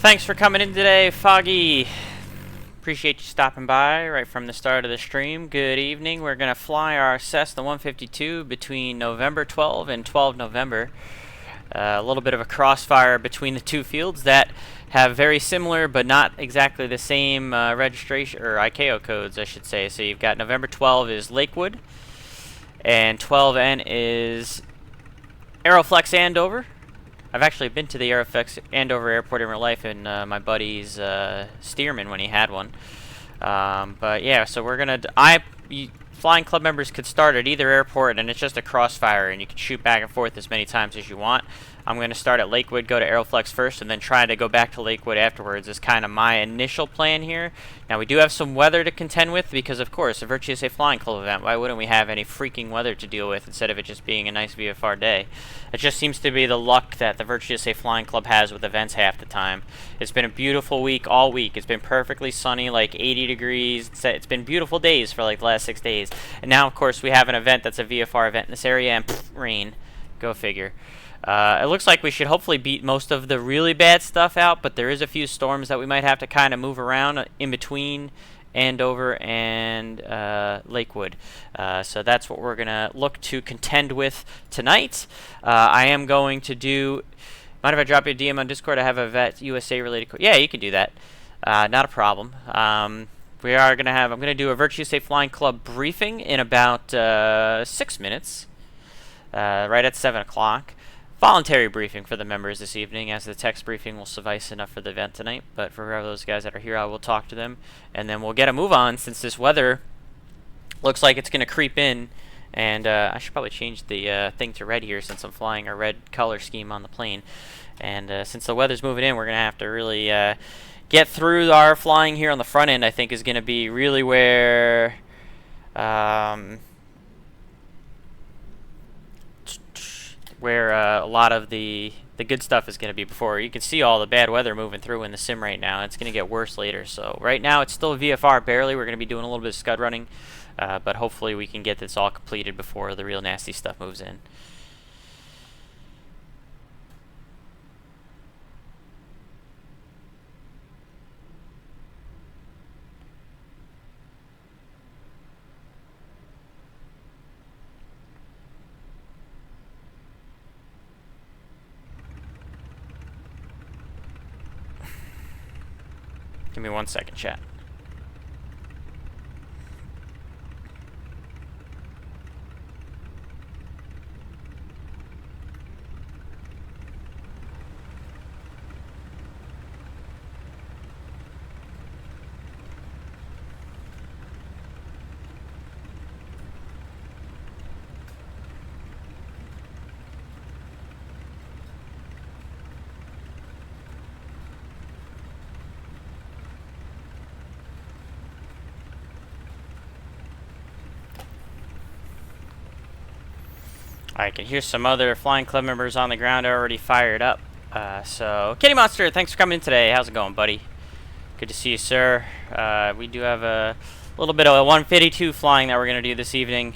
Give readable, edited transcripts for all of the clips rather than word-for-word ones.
Thanks for coming in today, Foggy. Appreciate you stopping by right from the start of the stream. Good evening. We're going to fly our Cessna 152 between November 12 and 12 November. A little bit of a crossfire between the two fields that have very similar but not exactly the same registration or ICAO codes, I should say. So you've got November 12 is Lakewood, and 12N is Aeroflex Andover. I've actually been to the Aeroflex Andover Airport in real life in my buddy's Stearman when he had one. But yeah, so we're gonna. Flying club members could start at either airport, and it's just a crossfire, and you can shoot back and forth as many times as you want. I'm going to start at Lakewood, go to Aeroflex first, and then try to go back to Lakewood afterwards is kind of my initial plan here. Now, we do have some weather to contend with because, of course, a Virtua USA Flying Club event. Why wouldn't we have any freaking weather to deal with instead of it just being a nice VFR day? It just seems to be the luck that the Virtua USA Flying Club has with events half the time. It's been a beautiful week all week. It's been perfectly sunny, like 80 degrees. It's been beautiful days for like the last 6 days. And now, of course, we have an event that's a VFR event in this area, and rain. Go figure. It looks like we should hopefully beat most of the really bad stuff out, but there is a few storms that we might have to kind of move around in between Andover and Lakewood. So that's what we're going to look to contend with tonight. I am going to do... Mind if I drop you a DM on Discord? I have a VATSIM USA related... Yeah, you can do that. Not a problem. We are going to have... I'm going to do a Virtua USA Flying Club briefing in about 6 minutes. Right at 7 o'clock. Voluntary briefing for the members this evening, as the text briefing will suffice enough for the event tonight. But for those guys that are here, I will talk to them. And then we'll get a move on, since this weather looks like it's going to creep in. And I should probably change the thing to red here, since I'm flying a red color scheme on the plane. And since the weather's moving in, we're going to have to really get through our flying here on the front end. I think is going to be really where... a lot of the good stuff is going to be before. You can see all the bad weather moving through in the sim right now. It's going to get worse later. So right now it's still VFR barely. We're going to be doing a little bit of scud running, but hopefully we can get this all completed before the real nasty stuff moves in. Give me 1 second, chat. I can hear some other Flying Club members on the ground already fired up. So, Kitty Monster, thanks for coming in today. How's it going, buddy? Good to see you, sir. We do have a little bit of a 152 flying that we're going to do this evening.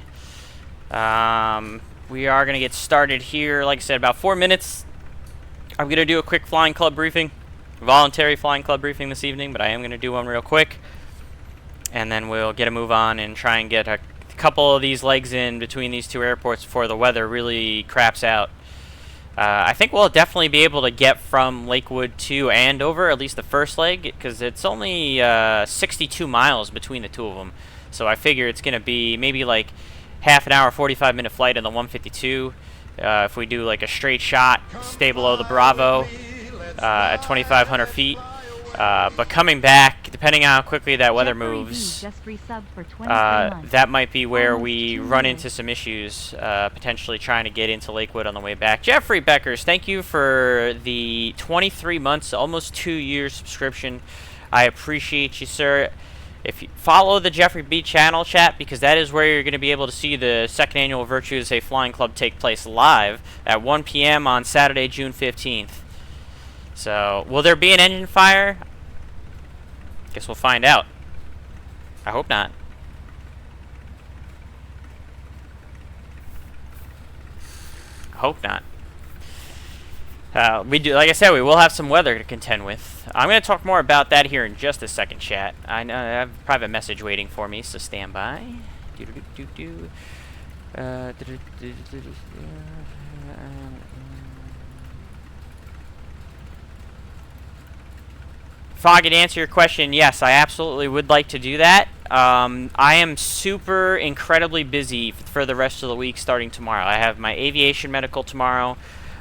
We are going to get started here, like I said, about 4 minutes. I'm going to do a quick Flying Club briefing. Voluntary Flying Club briefing this evening, but I am going to do one real quick. And then we'll get a move on and try and get a couple of these legs in between these two airports before the weather really craps out. I think we'll definitely be able to get from Lakewood to Andover, at least the first leg, because it's only 62 miles between the two of them. So I figure it's going to be maybe like half an hour, 45-minute flight in the 152. If we do like a straight shot, stay below the Bravo at 2,500 feet. But coming back, depending on how quickly that weather moves, that might be where we run into some issues, potentially trying to get into Lakewood on the way back. Jeffrey Beckers, thank you for the 23 months, almost 2 years subscription. I appreciate you, sir. If you follow the Jeffrey B channel, chat, because that is where you're going to be able to see the second annual Virtua USA Flying Club take place live at 1 p.m. on Saturday, June 15th. So, will there be an engine fire? Guess we'll find out. I hope not. I hope not. We do, like I said, we will have some weather to contend with. I'm going to talk more about that here in just a second, chat. I know I have a private message waiting for me, so stand by. Foggy, to answer your question, yes, I absolutely would like to do that. I am super incredibly busy for the rest of the week starting tomorrow. I have my aviation medical tomorrow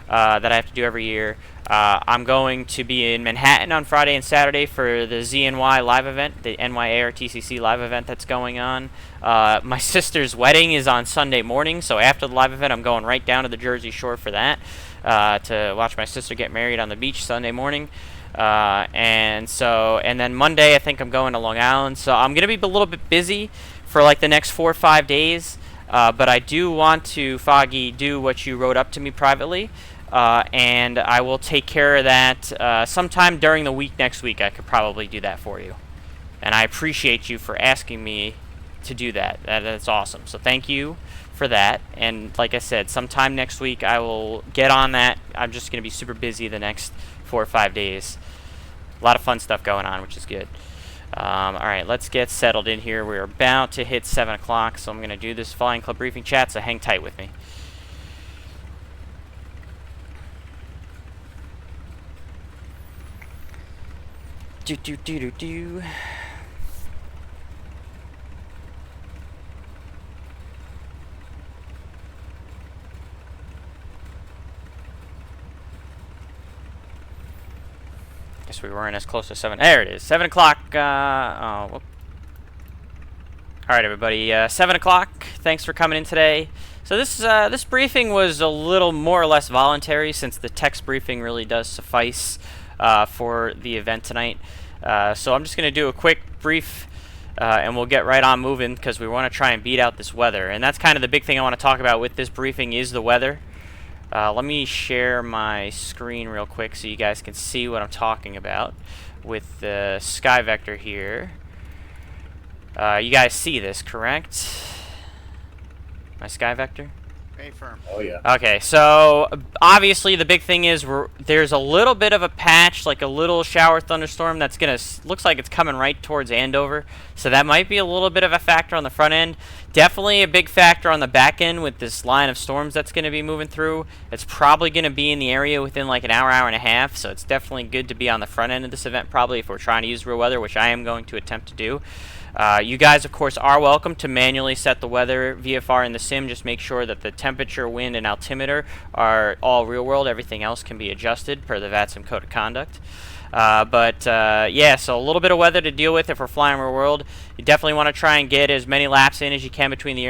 that I have to do every year. I'm going to be in Manhattan on Friday and Saturday for the ZNY live event, the NYARTCC live event that's going on. My sister's wedding is on Sunday morning, so after the live event, I'm going right down to the Jersey Shore for that to watch my sister get married on the beach Sunday morning. And then Monday I think I'm going to Long Island, so I'm gonna be a little bit busy for like the next 4 or 5 days, but I do want to, Foggy, do what you wrote up to me privately, and I will take care of that sometime during the week next week. I could probably do that for you, and I appreciate you for asking me to do that. That's awesome, so thank you for that. And like I said, sometime next week I will get on that. I'm just gonna be super busy the next 4 or 5 days. A lot of fun stuff going on, which is good. Alright, let's get settled in here. We're about to hit 7 o'clock, so I'm going to do this Flying Club briefing chat, so hang tight with me. Do. We weren't as close to 7. There it is. 7 o'clock. All right, everybody. 7 o'clock. Thanks for coming in today. So this briefing was a little more or less voluntary, since the text briefing really does suffice for the event tonight. So I'm just going to do a quick brief, and we'll get right on moving, because we want to try and beat out this weather. And that's kind of the big thing I want to talk about with this briefing is the weather. Let me share my screen real quick so you guys can see what I'm talking about with the sky vector here. You guys see this, correct? My sky vector? Affirm. Oh yeah. Okay, so obviously the big thing is there's a little bit of a patch, like a little shower thunderstorm that's looks like it's coming right towards Andover. So that might be a little bit of a factor on the front end. Definitely a big factor on the back end with this line of storms that's going to be moving through. It's probably going to be in the area within like an hour, hour and a half. So it's definitely good to be on the front end of this event, probably, if we're trying to use real weather, which I am going to attempt to do. You guys, of course, are welcome to manually set the weather VFR in the sim. Just make sure that the temperature, wind, and altimeter are all real world. Everything else can be adjusted per the VATSIM code of conduct. Yeah, so a little bit of weather to deal with if we're flying real world. You definitely want to try and get as many laps in as you can between the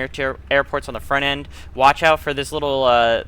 airports on the front end. Watch out for this little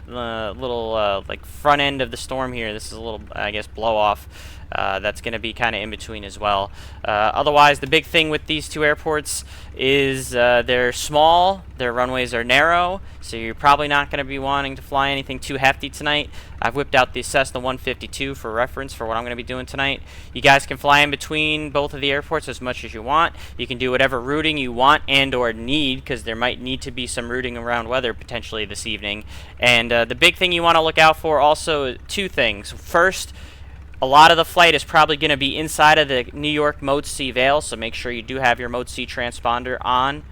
like front end of the storm here. This is a little, I guess, blow off. That's going to be kind of in between as well. Otherwise, the big thing with these two airports is they're small, their runways are narrow, so you're probably not going to be wanting to fly anything too hefty tonight. I've whipped out the Cessna 152 for reference for what I'm going to be doing tonight. You guys can fly in between both of the airports as much as you want. You can do whatever routing you want and or need, because there might need to be some routing around weather potentially this evening. And the big thing you want to look out for also, two things. First, a lot of the flight is probably going to be inside of the New York Mode C veil, so make sure you do have your Mode C transponder on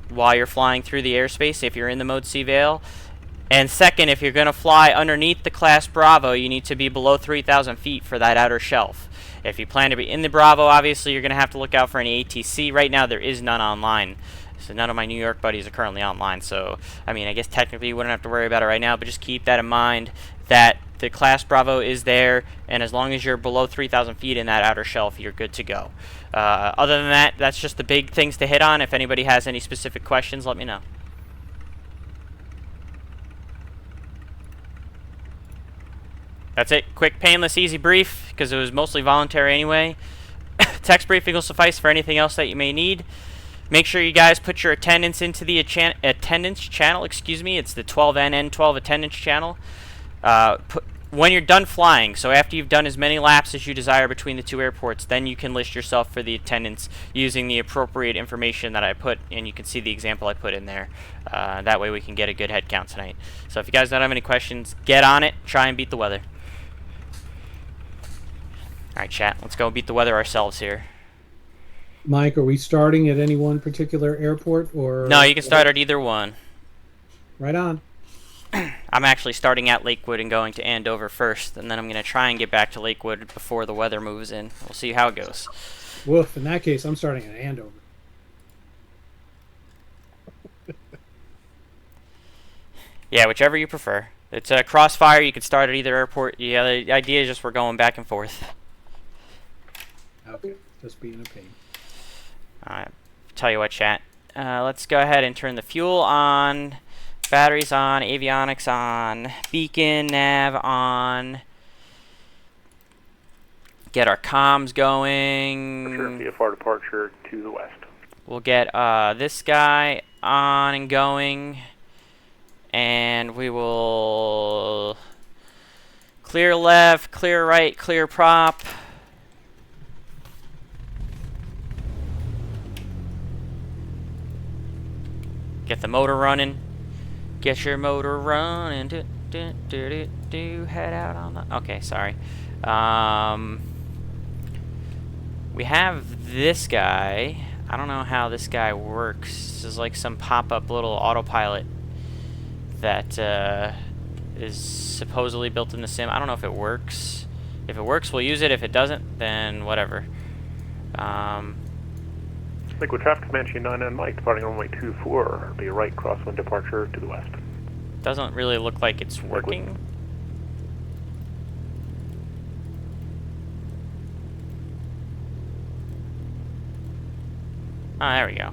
while you're flying through the airspace if you're in the Mode C veil. And second, if you're going to fly underneath the Class Bravo, you need to be below 3,000 feet for that outer shelf. If you plan to be in the Bravo, obviously you're going to have to look out for any ATC. Right now there is none online. So none of my New York buddies are currently online. So, I mean, I guess technically you wouldn't have to worry about it right now, but just keep that in mind, that the Class Bravo is there, and as long as you're below 3,000 feet in that outer shelf, you're good to go. Other than that, that's just the big things to hit on. If anybody has any specific questions, let me know. That's it. Quick, painless, easy brief, because it was mostly voluntary anyway. Text briefing will suffice for anything else that you may need. Make sure you guys put your attendance into the attendance channel. Excuse me, it's the 12N N12 attendance channel. when you're done flying, so after you've done as many laps as you desire between the two airports, then you can list yourself for the attendance using the appropriate information that I put, and you can see the example I put in there. That way we can get a good head count tonight. So if you guys don't have any questions, get on it. Try and beat the weather. Alright, chat. Let's go beat the weather ourselves here. Mike, are we starting at any one particular airport, or? No, you can start at either one. Right on. I'm actually starting at Lakewood and going to Andover first, and then I'm going to try and get back to Lakewood before the weather moves in. We'll see how it goes. Woof, in that case, I'm starting at Andover. Yeah, whichever you prefer. It's a crossfire. You can start at either airport. Yeah, the idea is just we're going back and forth. Okay, just being a pain. Alright, tell you what, chat. Let's go ahead and turn the fuel on. Batteries on, avionics on, beacon, nav on. Get our comms going. Sure, VFR departure to the west. We'll get this guy on and going. And we will clear left, clear right, clear prop. Get the motor running. Get your motor running. Head out on the. Okay, sorry. We have this guy. I don't know how this guy works. This is like some pop-up little autopilot that is supposedly built in the sim. I don't know if it works. If it works, we'll use it. If it doesn't, then whatever. Lakewood traffic Comanche 99 Mike, departing runway 24, be right crosswind departure to the west. Doesn't really look like it's working. Oh, there we go.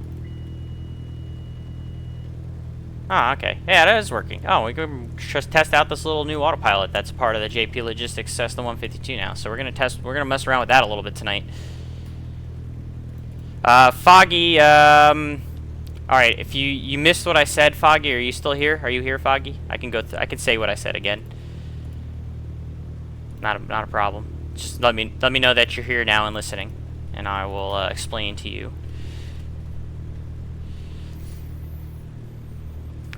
Ah, okay. Yeah, that is working. Oh, we can just test out this little new autopilot that's part of the JP Logistics Cessna 152 now. So we're gonna mess around with that a little bit tonight. Foggy, alright, if you missed what I said, Foggy, are you still here? Are you here, Foggy? I can say what I said again. Not a problem. Just let me know that you're here now and listening, and I will explain to you.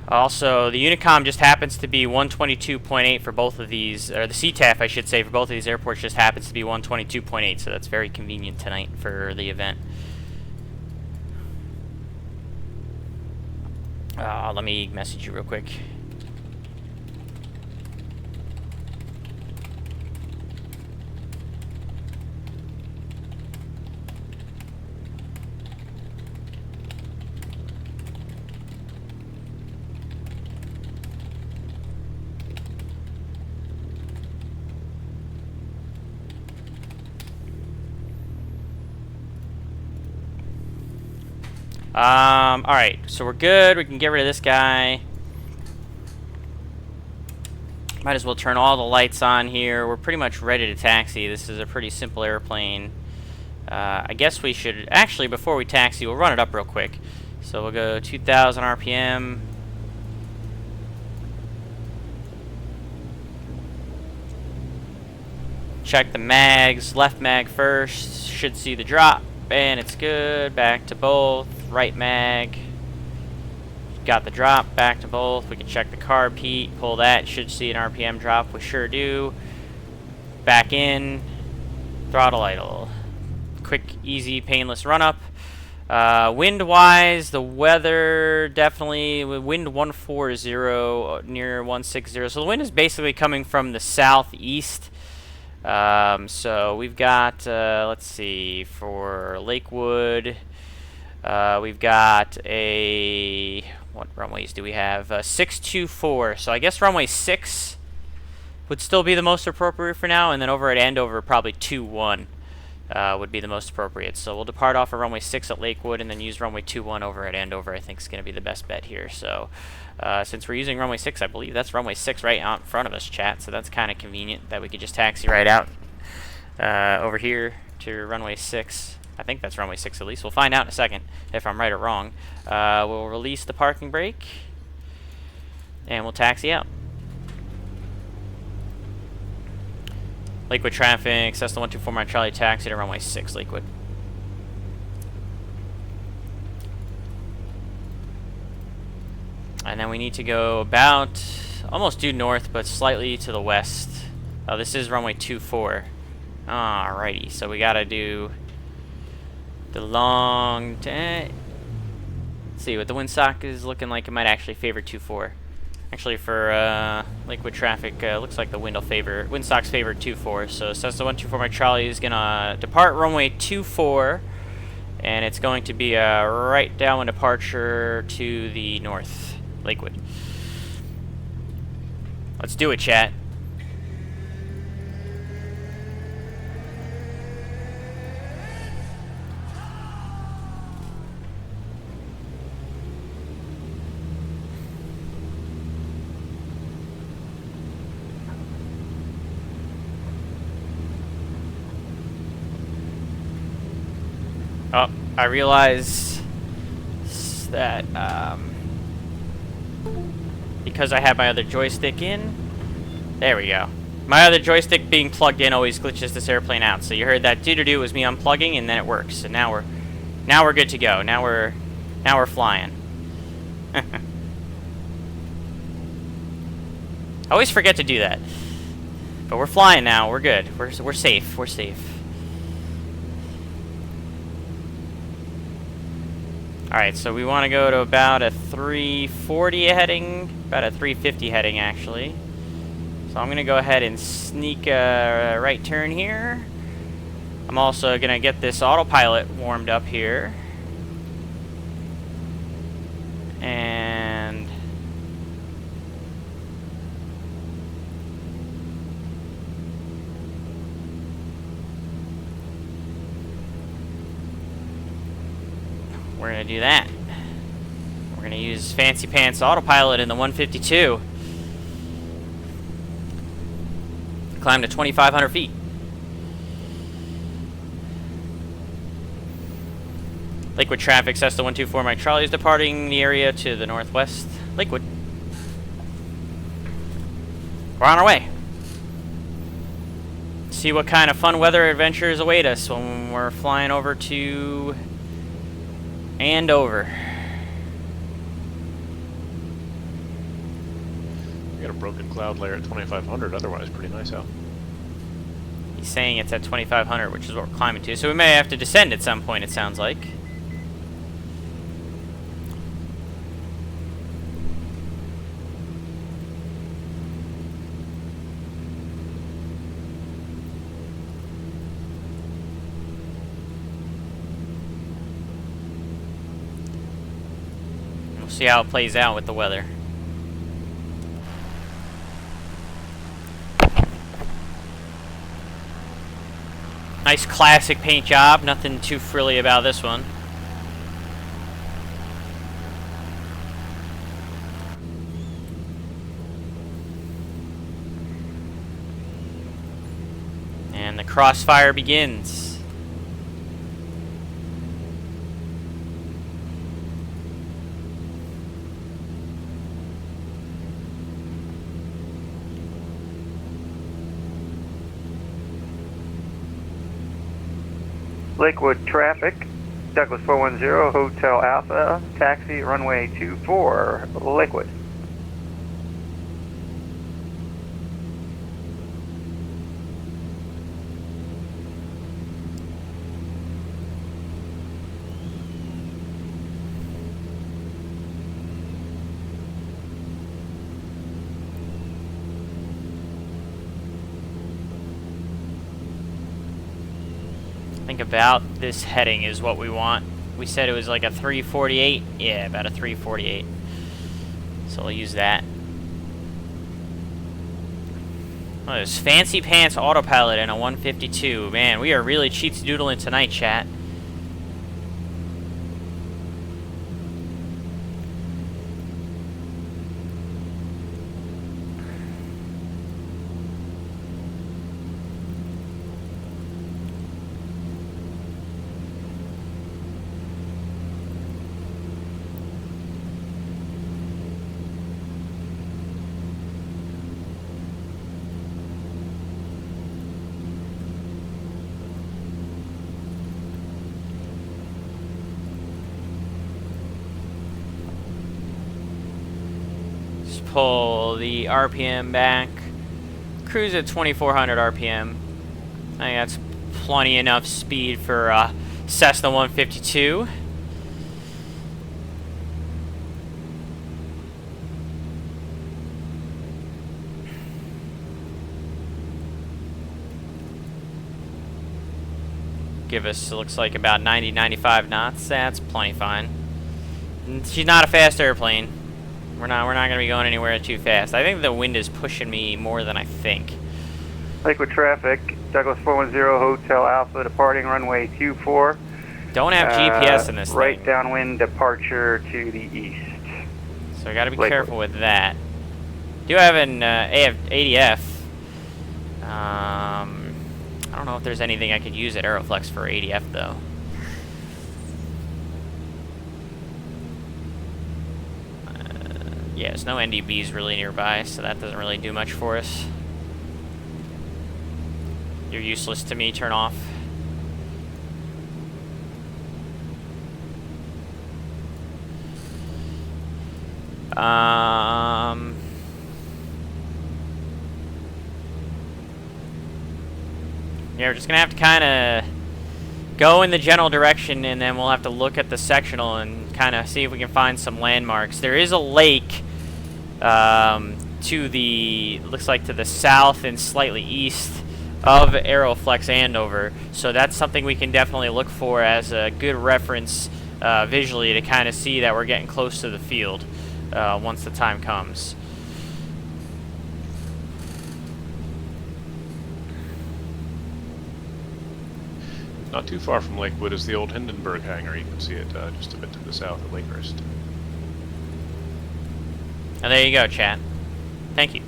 Also, the Unicom just happens to be 122.8 for both of these, or the CTAF, I should say, for both of these airports just happens to be 122.8, so that's very convenient tonight for the event. Let me message you real quick. Alright, so we're good. We can get rid of this guy. Might as well turn all the lights on here. We're pretty much ready to taxi. This is a pretty simple airplane. I guess we should... Actually, before we taxi, we'll run it up real quick. So we'll go 2,000 RPM. Check the mags. Left mag first. Should see the drop. And it's good. Back to both. Right mag. Got the drop. Back to both. We can check the carb heat. Pull that. Should see an RPM drop. We sure do. Back in. Throttle idle. Quick, easy, painless run up. Wind-wise, the weather definitely wind 140 near 160. So the wind is basically coming from the southeast. So we've got, let's see, for Lakewood, we've got a, what runways do we have? 624. So I guess runway 6 would still be the most appropriate for now, and then over at Andover, probably 21 would be the most appropriate. So we'll depart off of runway 6 at Lakewood and then use runway 21 over at Andover. I think is going to be the best bet here. So since we're using runway 6, I believe that's runway 6 right out in front of us, chat. So that's kind of convenient that we could just taxi right out over here to runway 6. I think that's runway 6 at least. We'll find out in a second if I'm right or wrong. We'll release the parking brake and we'll taxi out. Lakewood traffic, Cessna 124 Mike Charlie taxi to runway 6, Lakewood. And then we need to go about almost due north, but slightly to the west. Oh, this is runway 24. Alrighty, so we gotta do the long. Let's see what the windsock is looking like. It might actually favor 24. Actually, for Lakewood traffic, looks like the windsock's favor 24. So Cessna 124 Mike Charlie is gonna depart runway 24, and it's going to be a right downwind departure to the north, Lakewood. Let's do it, chat. Oh, I realize that because I have my other joystick in, there we go. My other joystick being plugged in always glitches this airplane out. So you heard that doo-doo-doo was me unplugging, and then it works. So now we're good to go. Now we're flying. I always forget to do that, but we're flying now. We're good. We're safe. We're safe. Alright, so we want to go to about a 340 heading, about a 350 heading actually. So I'm going to go ahead and sneak a right turn here. I'm also going to get this autopilot warmed up here. And we're going to do that. We're going to use Fancy Pants Autopilot in the 152. Climb to 2,500 feet. Lakewood traffic, Cessna 124 Mike Charlie is departing the area to the northwest. Lakewood. We're on our way. See what kind of fun weather adventures await us when we're flying over to Andover. We got a broken cloud layer at 2,500, otherwise pretty nice out. He's saying it's at 2,500, which is what we're climbing to. So we may have to descend at some point, it sounds like. We'll see how it plays out with the weather. Nice classic paint job, nothing too frilly about this one. And the crossfire begins. Lakewood traffic, Douglas 410, Hotel Alpha, taxi runway 24, Lakewood. I think about this heading is what we want. We said it was like a 348. Yeah, about a 348. So we'll use that. Oh, there's Fancy Pants Autopilot in a 152. Man, we are really cheats doodling tonight, chat. pull the RPM back. Cruise at 2400 RPM. I think that's plenty enough speed for Cessna 152. Give us, it looks like, about 90, 95 knots. That's plenty fine. And she's not a fast airplane. We're not going to be going anywhere too fast. I think the wind is pushing me more than I think. Lakewood traffic, Douglas 410 Hotel Alpha departing runway 24. Don't have GPS in this right thing. downwind departure to the east. So I got to be Lakewood. careful with that. Do have an ADF. I don't know if there's anything I could use at Aeroflex for ADF though. Yeah, there's no NDBs really nearby, so that doesn't really do much for us. You're useless to me, turn off. Yeah, we're just gonna have to kind of go in the general direction, and then we'll have to look at the sectional and kind of see if we can find some landmarks. There is a lake to the, looks like to the south and slightly east of Aeroflex Andover, so that's something we can definitely look for as a good reference visually to kind of see that we're getting close to the field once the time comes. Not too far from Lakewood is the old Hindenburg hangar. You can see it just a bit to the south of Lakehurst. And there you go, chat. Thank you.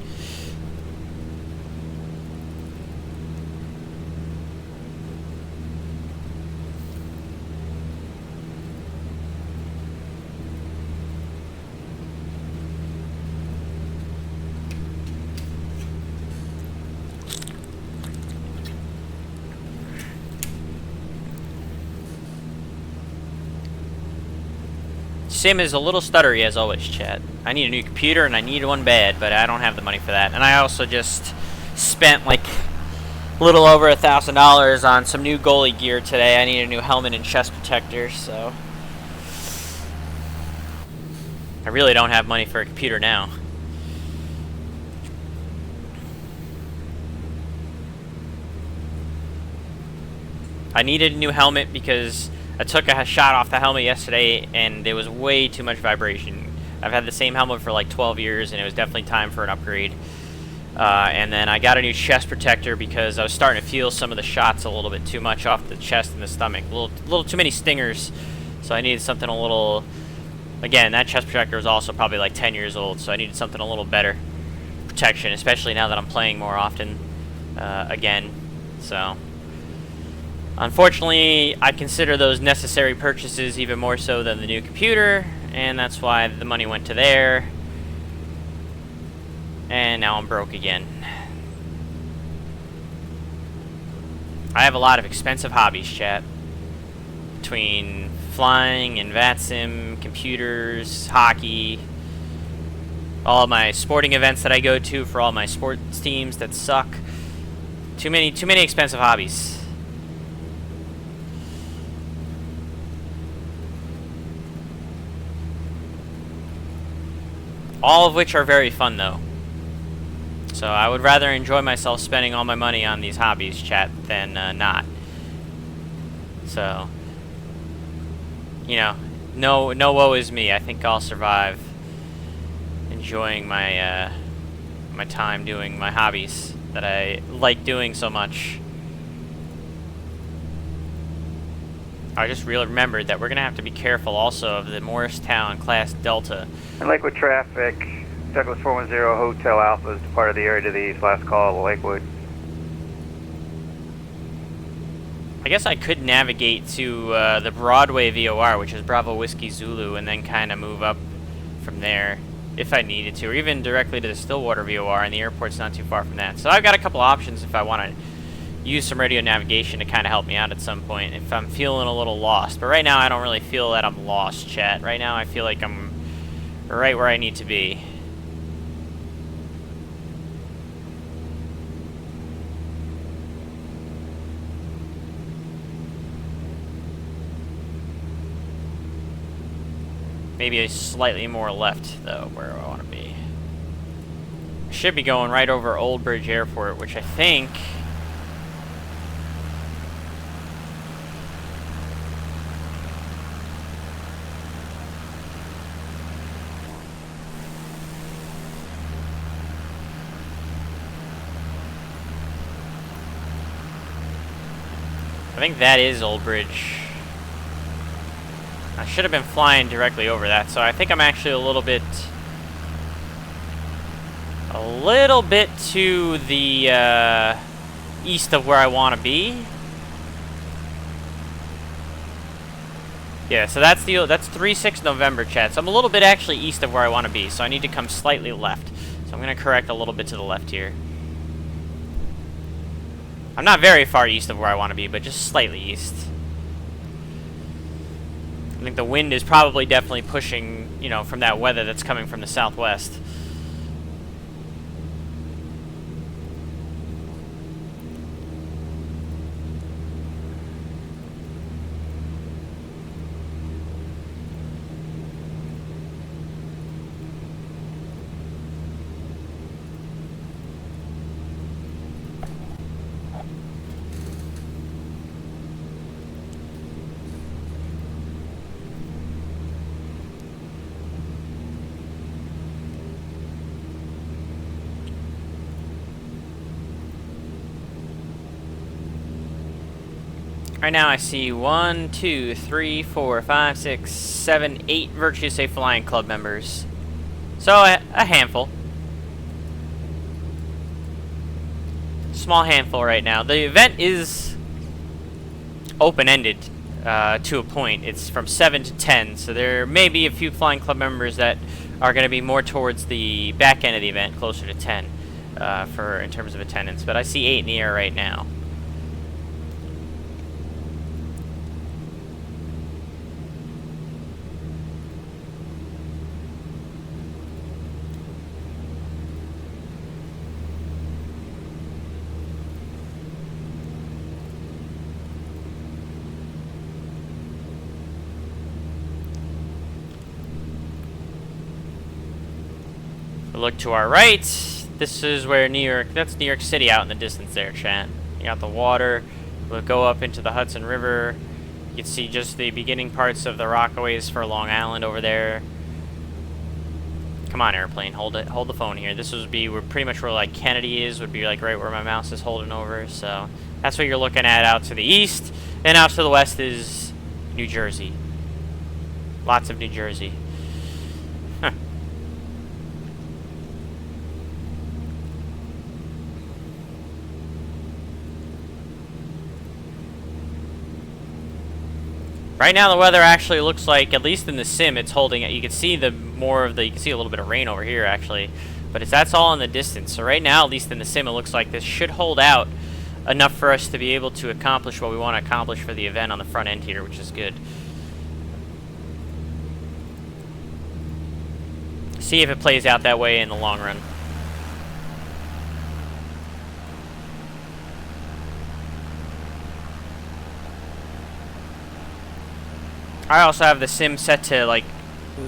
Sim is a little stuttery as always, chat. I need a new computer and I need one bad, but I don't have the money for that. And I also just spent like a little over $1,000 on some new goalie gear today. I need a new helmet and chest protector, so I really don't have money for a computer now. I needed a new helmet because I took a shot off the helmet yesterday and there was way too much vibration. I've had the same helmet for like 12 years and it was definitely time for an upgrade. And then I got a new chest protector because I was starting to feel some of the shots a little bit too much off the chest and the stomach. A little too many stingers. So I needed something a little... Again, that chest protector was also probably like 10 years old, so I needed something a little better protection, especially now that I'm playing more often again. So... Unfortunately, I consider those necessary purchases even more so than the new computer, and that's why the money went to there. And now I'm broke again. I have a lot of expensive hobbies, chat. Between flying and VATSIM, computers, hockey, all my sporting events that I go to for all my sports teams that suck. Too many expensive hobbies. All of which are very fun, though. So I would rather enjoy myself spending all my money on these hobbies, chat, than not. So, you know, no woe is me. I think I'll survive enjoying my my time doing my hobbies that I like doing so much. I just really remembered that we're going to have to be careful also of the Morristown Class Delta. And Lakewood traffic, Douglas 410 Hotel Alpha is part of the area to the east. Last call to Lakewood. I guess I could navigate to the Broadway VOR, which is Bravo Whiskey Zulu, and then kind of move up from there if I needed to, or even directly to the Stillwater VOR, and the airport's not too far from that. So I've got a couple options if I want to use some radio navigation to kind of help me out at some point if I'm feeling a little lost. But right now I don't really feel that I'm lost, chat. Right now I feel like I'm right where I need to be. Maybe a slightly more left, though, where I want to be. I should be going right over Old Bridge Airport, which I think... I think that is Old Bridge. I should have been flying directly over that, so I think I'm actually a little bit to the east of where I want to be. Yeah, so that's 3-6 November, chat. So I'm a little bit actually east of where I want to be, so I need to come slightly left. So I'm going to correct a little bit to the left here. I'm not very far east of where I want to be, but just slightly east. I think the wind is probably definitely pushing, you know, from that weather that's coming from the southwest. Right now I see 1, 2, 3, 4, 5, 6, 7, 8 Virtue Safe Flying Club members. So a handful. Small handful right now. The event is open-ended to a point. It's from 7 to 10, so there may be a few Flying Club members that are going to be more towards the back end of the event, closer to 10 in terms of attendance. But I see 8 in the air right now. Look to our right. This is where that's New York City out in the distance there, chat. You got the water. We'll go up into the Hudson River. You can see just the beginning parts of the Rockaways for Long Island over there. Come on, airplane, hold it. Hold the phone here. This would be pretty much where like Kennedy is, would be like right where my mouse is holding over. So that's what you're looking at out to the east. And out to the west is New Jersey. Lots of New Jersey. Right now the weather actually looks like, at least in the sim, it's holding it. You can see you can see a little bit of rain over here actually, but that's all in the distance. So right now, at least in the sim, it looks like this should hold out enough for us to be able to accomplish what we want to accomplish for the event on the front end here, which is good. See if it plays out that way in the long run. I also have the sim set to like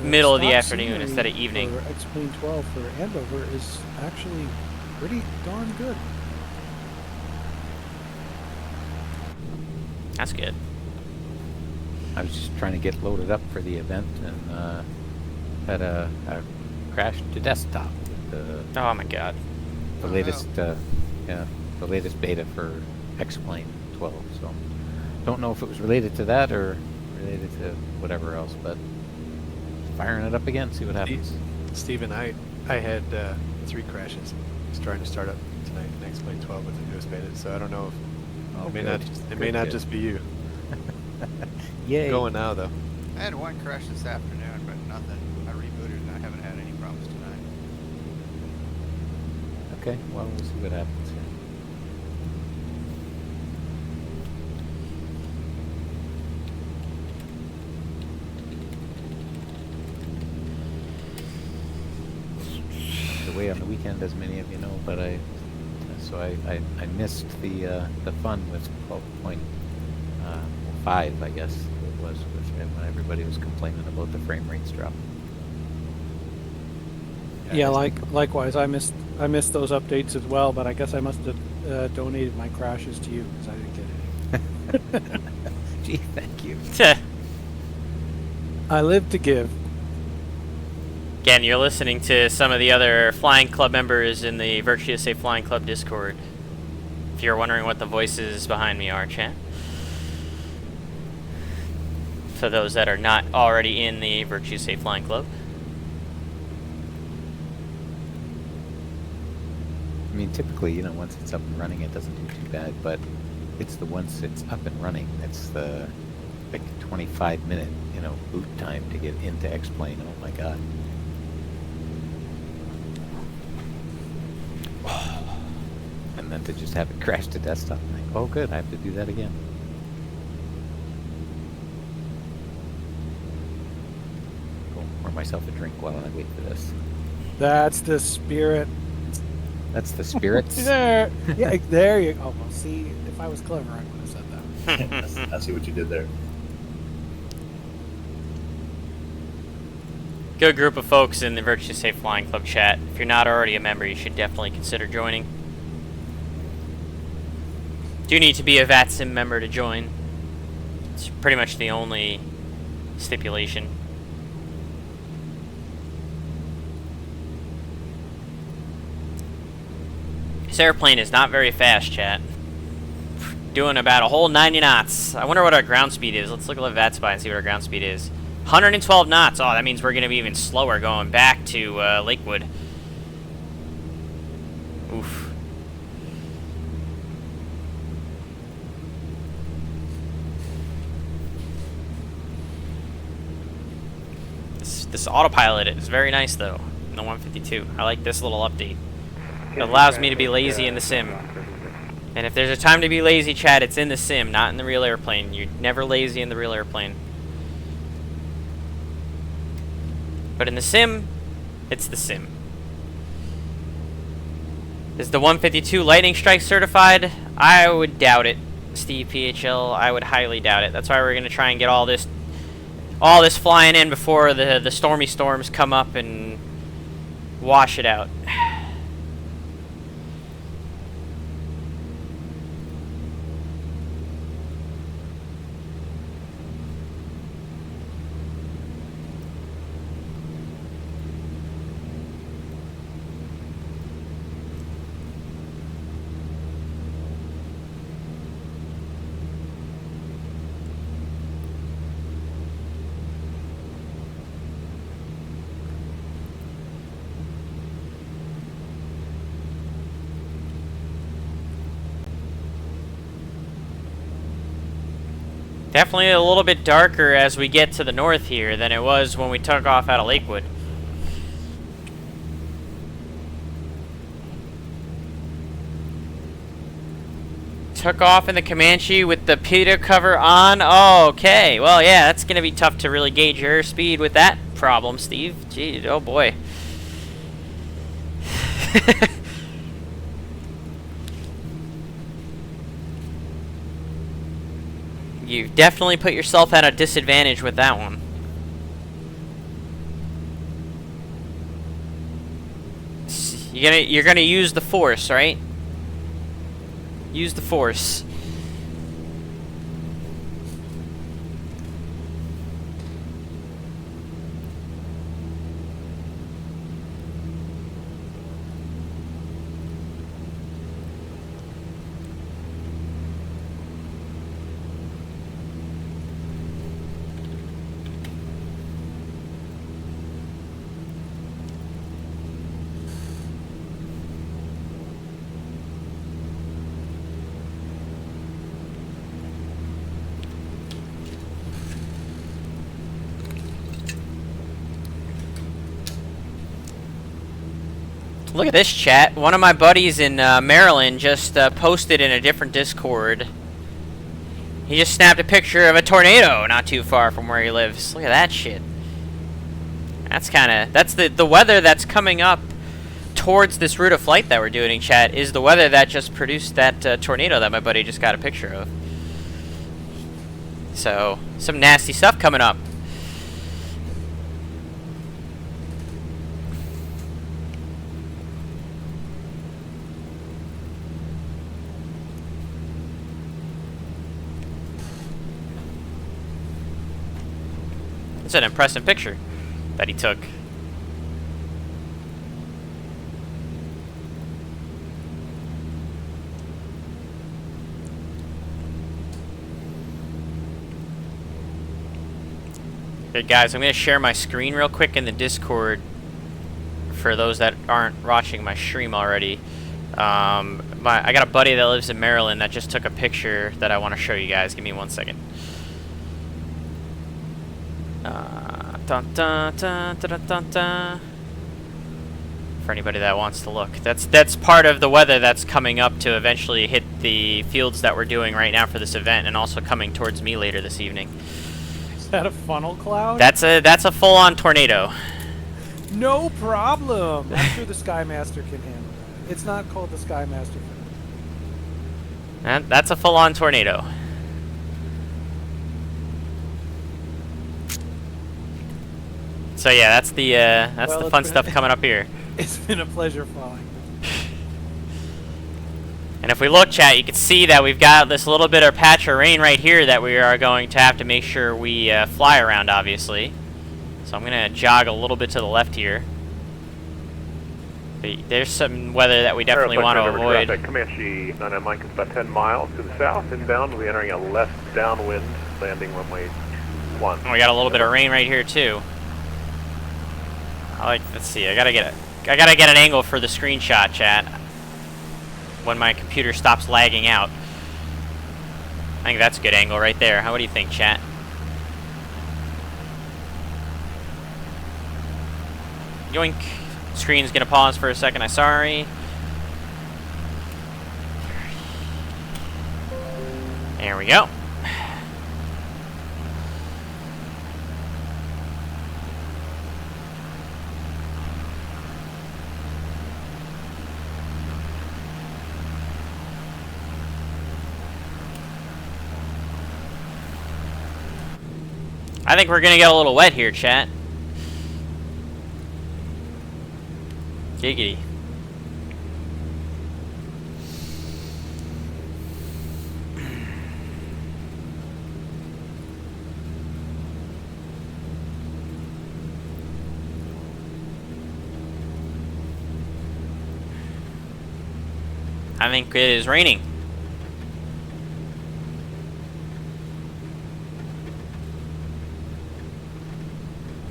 middle of the afternoon instead of evening. For X-Plane 12 for Andover is actually pretty darn good. That's good. I was just trying to get loaded up for the event and had a crash to desktop with Oh my god. the latest the latest beta for X-Plane 12. So don't know if it was related to that or related to whatever else, but firing it up again, see what happens. Steven, I had 3 crashes just trying to start up tonight in X-Plane 12 with the newest beta, so I don't know if it may not just be you. Yay. Going now though. I had 1 crash this afternoon, but nothing. I rebooted and I haven't had any problems tonight. Okay, well, we'll see what happens here. Away on the weekend, as many of you know, but I missed the fun with 12.5, I guess, was when everybody was complaining about the frame rates dropping. Yeah, likewise. I missed those updates as well, but I guess I must have donated my crashes to you because I didn't get any. Gee, thank you. I live to give. Again, you're listening to some of the other Flying Club members in the Virtually Safe Flying Club Discord. If you're wondering what the voices behind me are, chat. For those that are not already in the Virtually Safe Flying Club. I mean, typically, once it's up and running, it doesn't do too bad, but it's the once it's up and running, it's the, 25-minute, boot time to get into X-Plane. Oh my god. And then to just have it crash to desktop, like, oh good, I have to do that again. Go pour myself a drink while I wait for this. That's the spirit. That's the spirits. There, yeah, there you go. Well, see, if I was clever, I would have said that. I see what you did there. Good group of folks in the Virtually Safe Flying Club chat. If you're not already a member, you should definitely consider joining. Do need to be a VATSIM member to join. It's pretty much the only stipulation. This airplane is not very fast, chat. Doing about a whole 90 knots. I wonder what our ground speed is. Let's look at the VATSPY and see what our ground speed is. 112 knots. Oh, that means we're going to be even slower going back to Lakewood. Oof. This autopilot is very nice, though, in the 152. I like this little update. It allows me to be lazy in the sim. And if there's a time to be lazy, chat, it's in the sim, not in the real airplane. You're never lazy in the real airplane. But in the sim, it's the sim. Is the 152 Lightning Strike certified? I would doubt it, Steve PHL. I would highly doubt it. That's why we're going to try and get all this flying in before the stormy storms come up and wash it out. Definitely a little bit darker as we get to the north here than it was when we took off out of Lakewood. Took off in the Comanche with the pitot cover on. Oh, okay. Well, yeah, that's going to be tough to really gauge your airspeed with that problem, Steve. Gee, oh boy. You've definitely put yourself at a disadvantage with that one. You're gonna use the force, right? Use the force. Look at this, chat. One of my buddies in Maryland just posted in a different Discord. He just snapped a picture of a tornado not too far from where he lives. Look at that shit. That's the weather that's coming up towards this route of flight that we're doing, chat, is the weather that just produced that tornado that my buddy just got a picture of. So, some nasty stuff coming up. It's an impressive picture that he took. Okay, guys, I'm going to share my screen real quick in the Discord for those that aren't watching my stream already. I got a buddy that lives in Maryland that just took a picture that I want to show you guys. Give me 1 second. Dun, dun, dun, dun, dun, dun. For anybody that wants to look. That's part of the weather that's coming up to eventually hit the fields that we're doing right now for this event, and also coming towards me later this evening. Is that a funnel cloud? That's a full-on tornado. No problem. I'm sure the Skymaster can handle that. It's not called the Skymaster. And that's a full-on tornado. So yeah, that's the fun stuff coming up here. It's been a pleasure flying. And if we look, chat, you can see that we've got this little bit of patch of rain right here that we are going to have to make sure we fly around, obviously. So I'm going to jog a little bit to the left here. But there's some weather that we definitely want to avoid. Comanche 99 Mike is about 10 miles to the south. Inbound, we'll be entering a left downwind, landing runway 1. Oh, we got a little bit of rain right here, too. Let's see, I gotta get an angle for the screenshot, chat, when my computer stops lagging out. I think that's a good angle right there. What do you think, chat? Yoink. Screen's gonna pause for a second, I'm sorry. There we go. I think we're gonna get a little wet here, chat. Giggity. I think it is raining.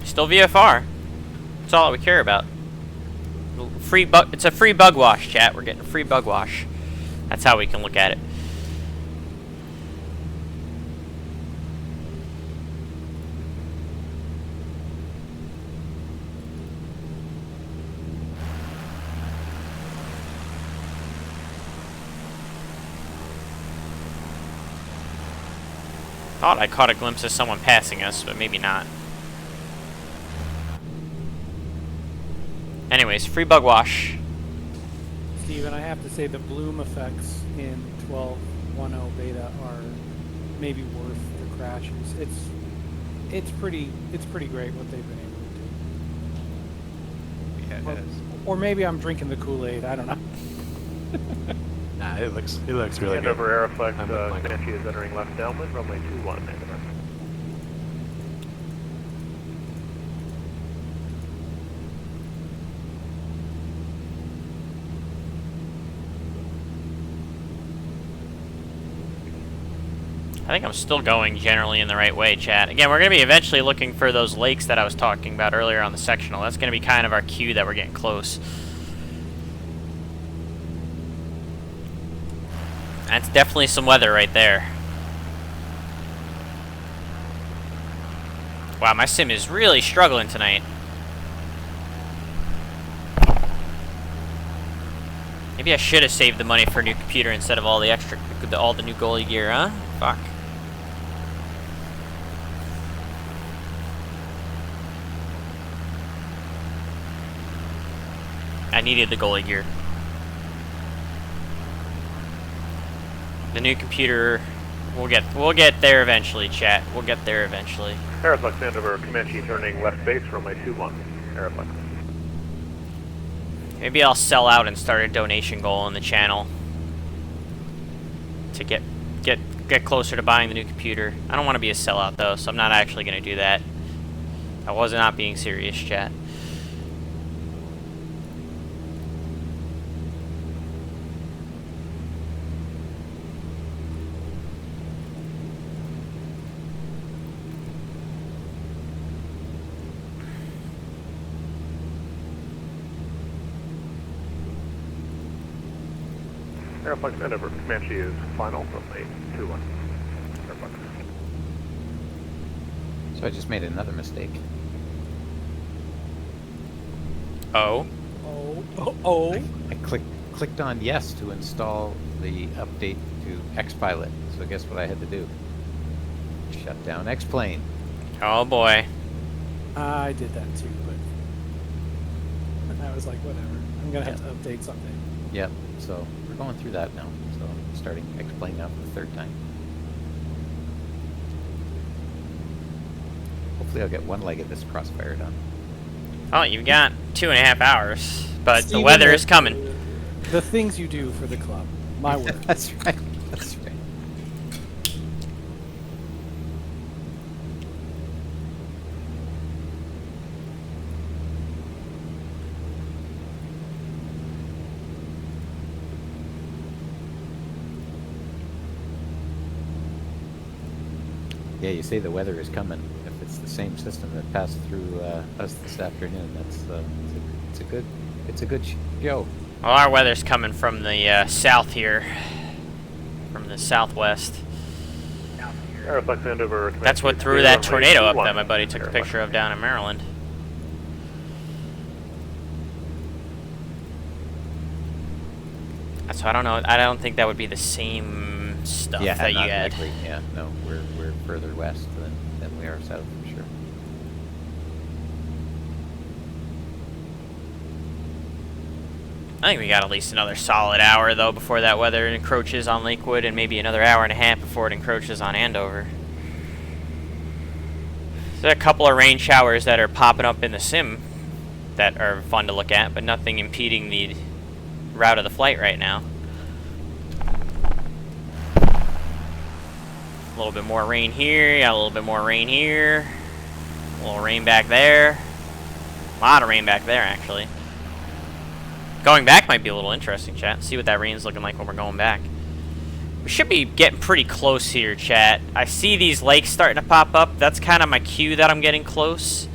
Still VFR. That's all that we care about. It's a free bug wash, chat. We're getting a free bug wash. That's how we can look at it. Thought I caught a glimpse of someone passing us, but maybe not. Anyways, free bug wash. Steven, I have to say the bloom effects in 12.10 beta are maybe worth the crashes. It's pretty great what they've been able to do. Yeah, it is. Or maybe I'm drinking the Kool-Aid. I don't know. Nah, it looks really good. Andover Aeroflex, I'm with Michael. Comanche is entering left downwind, runway 21. Andover. I think I'm still going generally in the right way, chat. Again, we're going to be eventually looking for those lakes that I was talking about earlier on the sectional. That's going to be kind of our cue that we're getting close. That's definitely some weather right there. Wow, my sim is really struggling tonight. Maybe I should have saved the money for a new computer instead of all the new goalie gear, huh? Fuck. I needed the goalie gear. The new computer We'll get there eventually, chat. We'll get there eventually. Aeroflex Andover, Comanche turning left base, runway 21. Aeroflex. Maybe I'll sell out and start a donation goal in the channel to get closer to buying the new computer. I don't want to be a sellout though, so I'm not actually going to do that. I was not being serious, chat. Aeroflex Andover, Comanche is final, runway 21. Aeroflex. So I just made another mistake. Oh. I clicked on yes to install the update to Xpilot. So guess what I had to do? Shut down X-Plane. Oh boy. I did that too, but I was like, whatever. I'm gonna have to update something. Yep. So we're going through that now. So I'm starting X-Plane now for the third time. Hopefully I'll get one leg of this crossfire done. Oh, you've got 2.5 hours, but the Steven, weather is coming. The things you do for the club. My word. That's right. That's right. Yeah, you say the weather is coming. If it's the same system that passed through us this afternoon, that's it's a good show. Well, our weather's coming from the south here, from the southwest. Aeroflex Andover, Comanche. That's what threw that tornado up that my buddy took a picture of down in Maryland. So I don't know. I don't think that would be the same stuff that you not had. likely. Yeah, no, we're further west than we are south for sure. I think we got at least another solid hour though before that weather encroaches on Lakewood, and maybe another hour and a half before it encroaches on Andover. There's a couple of rain showers that are popping up in the sim that are fun to look at, but nothing impeding the route of the flight right now. A little bit more rain here, got a little bit more rain here, a little rain back there, a lot of rain back there actually. Going back might be a little interesting, chat. See what that rain's looking like when we're going back. We should be getting pretty close here, chat. I see these lakes starting to pop up. That's kind of my cue that I'm getting close.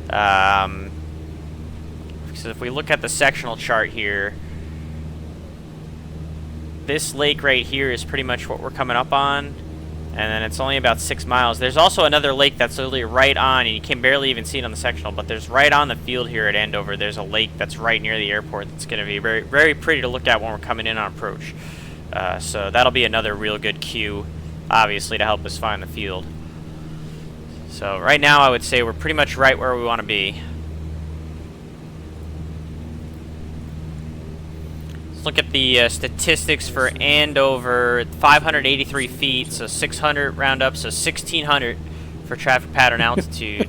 So if we look at the sectional chart here, this lake right here is pretty much what we're coming up on. And then it's only about 6 miles. There's also another lake that's literally right on, and you can barely even see it on the sectional, but there's right on the field here at Andover, there's a lake that's right near the airport that's going to be very, very pretty to look at when we're coming in on approach. So that'll be another real good cue, obviously, to help us find the field. So right now I would say we're pretty much right where we want to be. Look at the statistics for Andover. 583 feet, so 600 round up, so 1600 for traffic pattern altitude.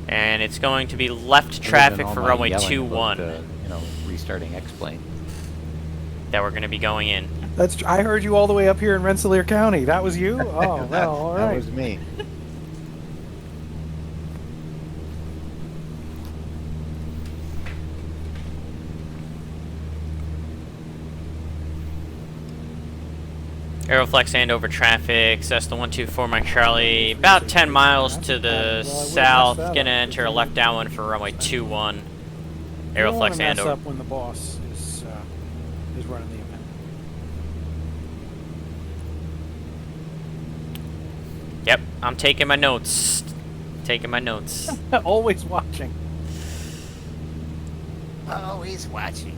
And it's going to be left traffic for runway 21. You know, restarting X-Plane. That we're going to be going in. I heard you all the way up here in Rensselaer County. That was you? Oh, well, all right. That was me. Aeroflex Andover traffic, Cessna 124 Mike Charlie, about 10 miles to the south, gonna enter a left downwind for runway 21. Aeroflex Andover. Up when the boss is running the event. Yep, I'm taking my notes. Taking my notes. Always watching. Always watching.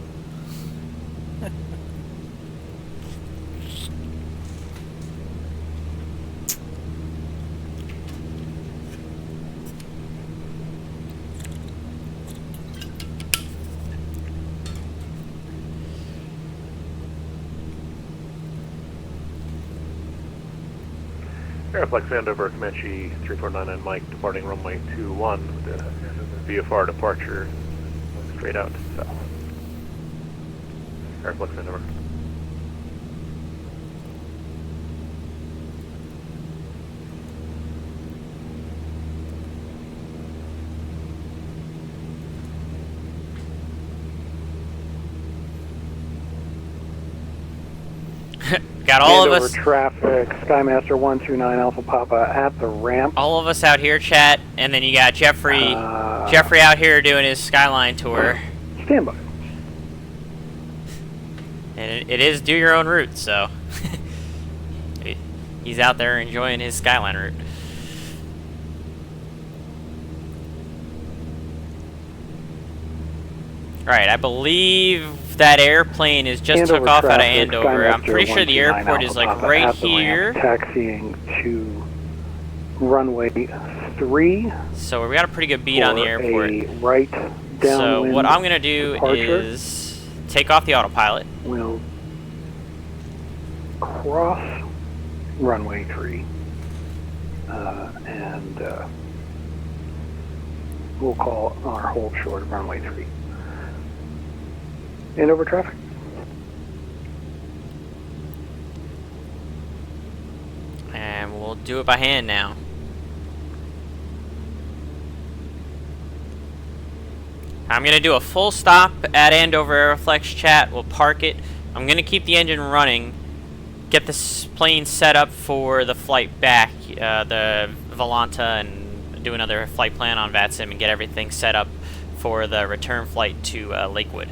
Airflex Andover, Comanche 3499 Mike, departing runway 21 with a VFR departure straight out to south. Airflex Andover. Got all of Andover us. traffic, Skymaster 129 Alpha Papa at the ramp. All of us out here, chat, and then you got Jeffrey. Jeffrey out here doing his Skyline tour. Stand by. And it is do your own route, so he's out there enjoying his Skyline route. Right, I believe that airplane is just Andover took off out of traffic, Andover. I'm Skymaster pretty sure the 129 airport is Alpha like Papa right at the here. ramp, taxiing to runway 3. So we got a pretty good beat on the for airport. A right downwind So what I'm gonna do departure. is take off the autopilot. We'll cross runway 3 and we'll call our hold short of runway 3. Andover traffic. And we'll do it by hand now. I'm going to do a full stop at Andover Aeroflex, chat. We'll park it. I'm going to keep the engine running. Get this plane set up for the flight back, the Volanta, and do another flight plan on VATSIM and get everything set up for the return flight to Lakewood.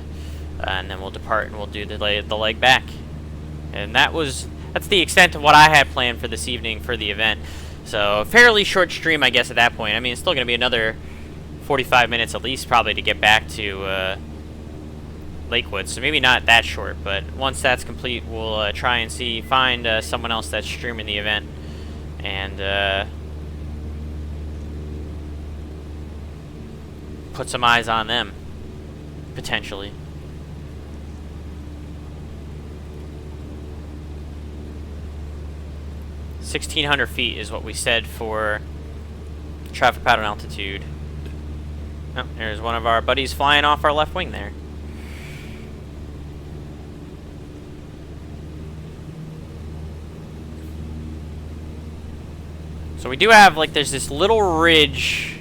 And then we'll depart and we'll do the leg back. And that's the extent of what I had planned for this evening for the event. So a fairly short stream, I guess, at that point. I mean, it's still going to be another 45 minutes at least probably to get back to Lakewood. So maybe not that short, but once that's complete, we'll try and find someone else that's streaming the event. And put some eyes on them, potentially. $1,600 feet is what we said for traffic pattern altitude. Oh, there's one of our buddies flying off our left wing there. So we do have, like, there's this little ridge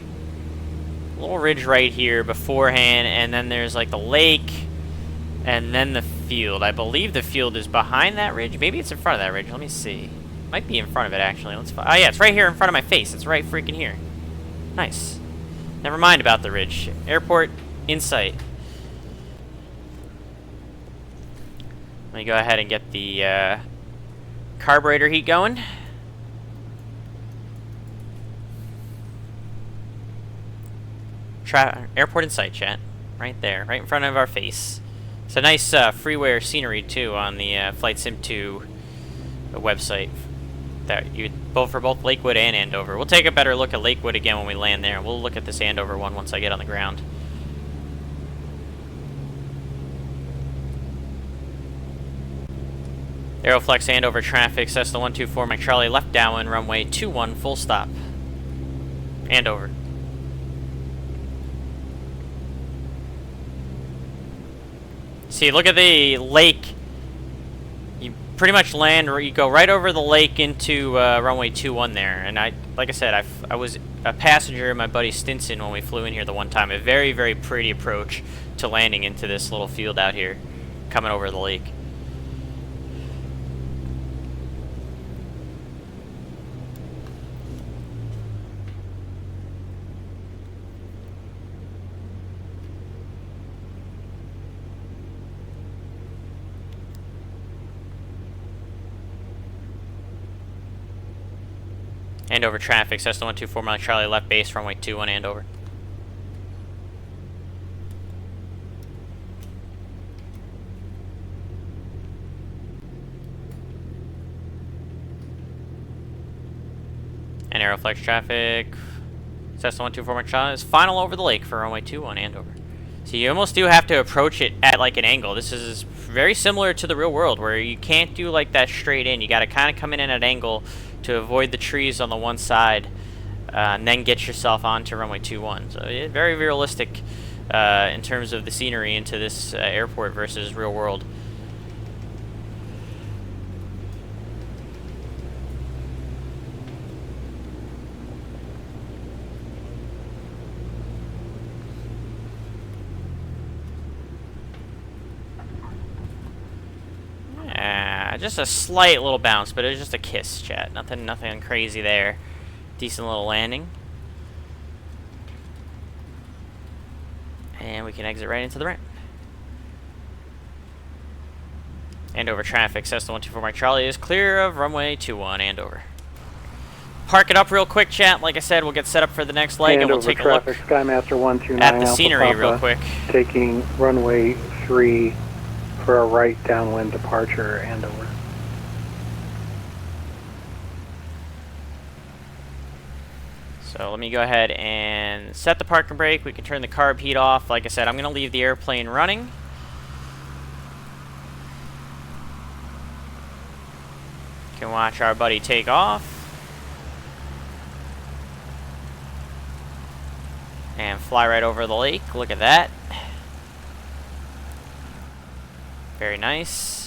right here beforehand, and then there's like the lake, and then the field. I believe the field is behind that ridge. Maybe it's in front of that ridge. Let me see. Might be in front of it, actually. Oh, yeah, it's right here in front of my face. It's right freaking here. Nice. Never mind about the ridge. Airport in sight. Let me go ahead and get the carburetor heat going. Airport in sight, chat. Right there, right in front of our face. It's a nice freeware scenery, too, on the Flight Sim 2 website. For both Lakewood and Andover. We'll take a better look at Lakewood again when we land there. We'll look at this Andover one once I get on the ground. Aeroflex Andover traffic, Cessna 124 Mike Charlie, left downwind, runway 21, full stop. Andover. See, look at the lake. You pretty much land, you go right over the lake into runway 21 there. And like I said, I was a passenger in my buddy Stinson when we flew in here the one time. A very, very pretty approach to landing into this little field out here, coming over the lake. Andover traffic, Cessna 124 Mike Charlie, left base, runway 21, Andover. And Aeroflex traffic, Cessna 124 Mike Charlie is final over the lake for runway 21, Andover. So you almost do have to approach it at like an angle. This is very similar to the real world where you can't do like that straight in. You got to kind of come in at an angle to avoid the trees on the one side, and then get yourself onto runway 21. So very realistic in terms of the scenery into this airport versus real world. Just a slight little bounce, but it was just a kiss, chat. Nothing crazy there. Decent little landing. And we can exit right into the ramp. Andover traffic, Cessna 124 Mike Charlie is clear of runway 21, Andover. Park it up real quick, chat. Like I said, we'll get set up for the next leg, and we'll take a look Skymaster 129 at the Alpha scenery Papa, real quick. Taking runway 3 for a right downwind departure, Andover. So let me go ahead and set the parking brake. We can turn the carb heat off. Like I said, I'm going to leave the airplane running. Can watch our buddy take off. And fly right over the lake. Look at that. Very nice.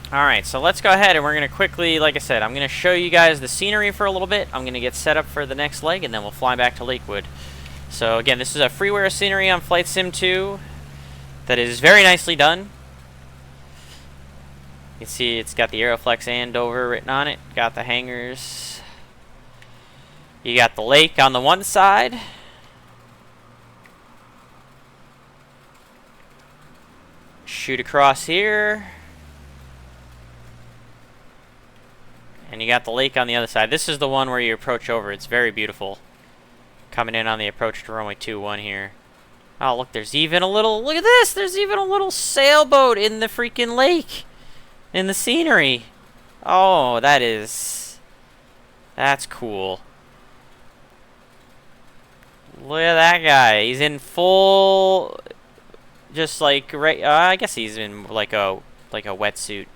Alright, so let's go ahead and we're going to quickly, like I said, I'm going to show you guys the scenery for a little bit. I'm going to get set up for the next leg, and then we'll fly back to Lakewood. So again, this is a freeware scenery on Flight Sim 2 that is very nicely done. You can see it's got the Aeroflex Andover written on it. Got the hangars. You got the lake on the one side. Shoot across here. And you got the lake on the other side. This is the one where you approach over. It's very beautiful. Coming in on the approach to runway 21 here. Oh, look, there's even a little... Look at this! There's even a little sailboat in the freaking lake. In the scenery. Oh, that is... That's cool. Look at that guy. He's in full... Just like... I guess he's in like a wetsuit.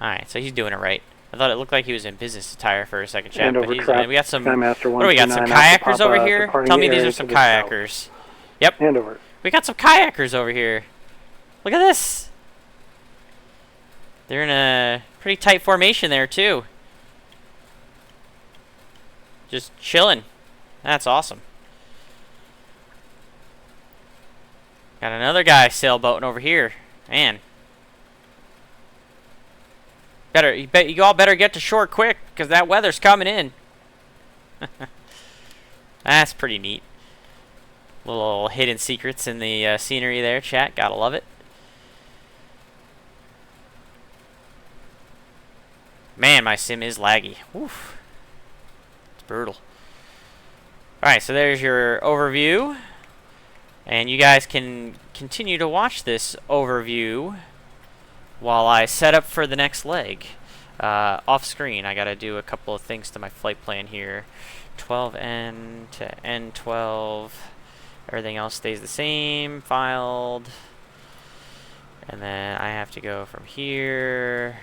Alright, so he's doing it right. I thought it looked like he was in business attire for a second, chat, but he's in. We got some... What do we got? Some kayakers over here? Tell me these are some kayakers. Yep. Andover. We got some kayakers over here. Look at this. They're in a pretty tight formation there, too. Just chilling. That's awesome. Got another guy sailboating over here. Man. You all better get to shore quick, because that weather's coming in. That's pretty neat. Little hidden secrets in the scenery there, chat. Gotta love it. Man, my sim is laggy. Oof. It's brutal. Alright, so there's your overview. And you guys can continue to watch this overview while I set up for the next leg. Off screen, I gotta do a couple of things to my flight plan here. 12N to N12. Everything else stays the same, filed. And then I have to go from here.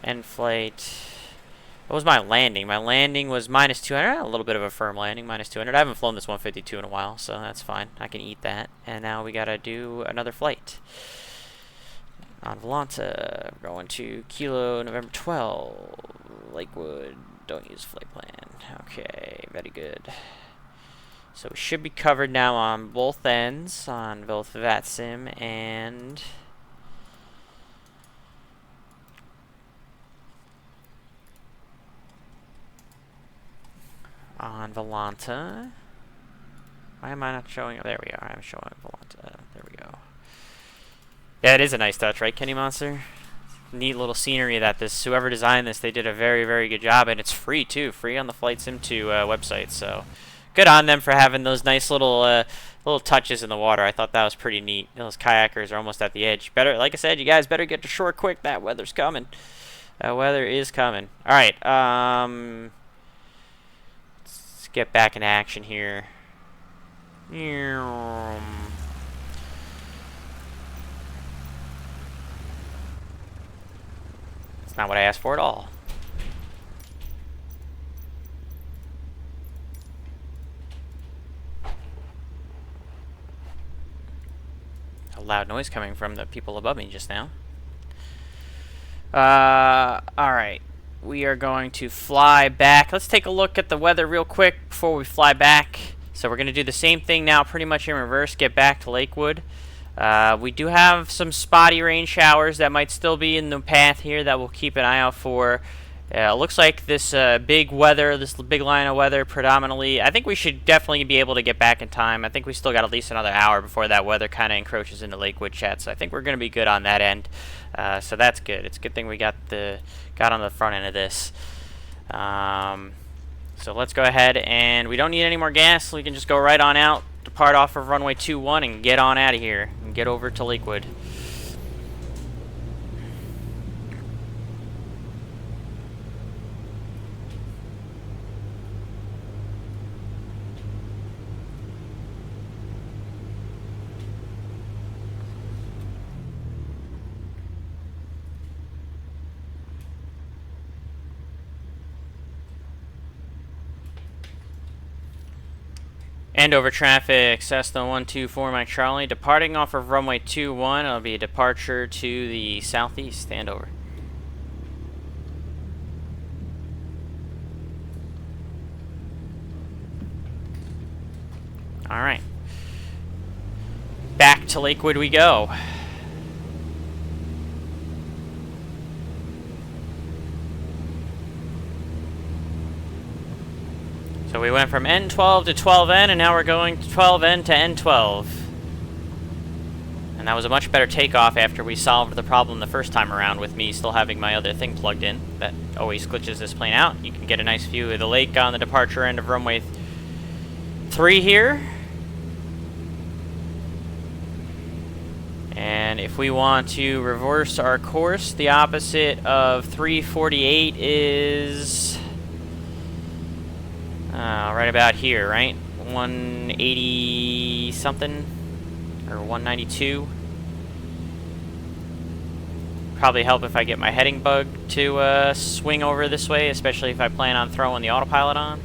End flight. What was my landing? My landing was minus 200. A little bit of a firm landing, minus 200. I haven't flown this 152 in a while, so that's fine. I can eat that. And now we gotta do another flight. On Volanta, going to Kilo November 12, Lakewood, don't use flight plan. Okay, very good. So we should be covered now on both ends, on both VATSIM and on Volanta. Why am I not showing? There we are. I'm showing Volanta. There we go. Yeah, it is a nice touch, right, Kenny Monster? Neat little scenery that whoever designed this, they did a very, very good job, and it's free too, free on the Flight Sim 2 website. So, good on them for having those nice little touches in the water. I thought that was pretty neat. Those kayakers are almost at the edge. Better, like I said, you guys better get to shore quick. That weather's coming. That weather is coming. All right, let's get back into action here. That's not what I asked for at all. A loud noise coming from the people above me just now. Alright. We are going to fly back. Let's take a look at the weather real quick before we fly back. So we're going to do the same thing now, pretty much in reverse, get back to Lakewood. We do have some spotty rain showers that might still be in the path here that we'll keep an eye out for. Looks like this big weather, this big line of weather predominantly, I think we should definitely be able to get back in time. I think we still got at least another hour before that weather kind of encroaches into Lakewood chat, so I think we're going to be good on that end. So that's good. It's a good thing we got on the front end of this. So let's go ahead, and we don't need any more gas, so we can just go right on out, depart off of runway 21, and get on out of here and get over to Lakewood. Andover traffic, Cessna 124 Mike Charlie, departing off of runway 21. It'll be a departure to the southeast, Andover. Alright. Back to Lakewood we go. So we went from N12 to 12N, and now we're going to 12N to N12. And that was a much better takeoff after we solved the problem the first time around with me still having my other thing plugged in. That always glitches this plane out. You can get a nice view of the lake on the departure end of runway 3 here. And if we want to reverse our course, the opposite of 348 is... right about here, right? 180 something, or 192. Probably help if I get my heading bug to swing over this way, especially if I plan on throwing the autopilot on.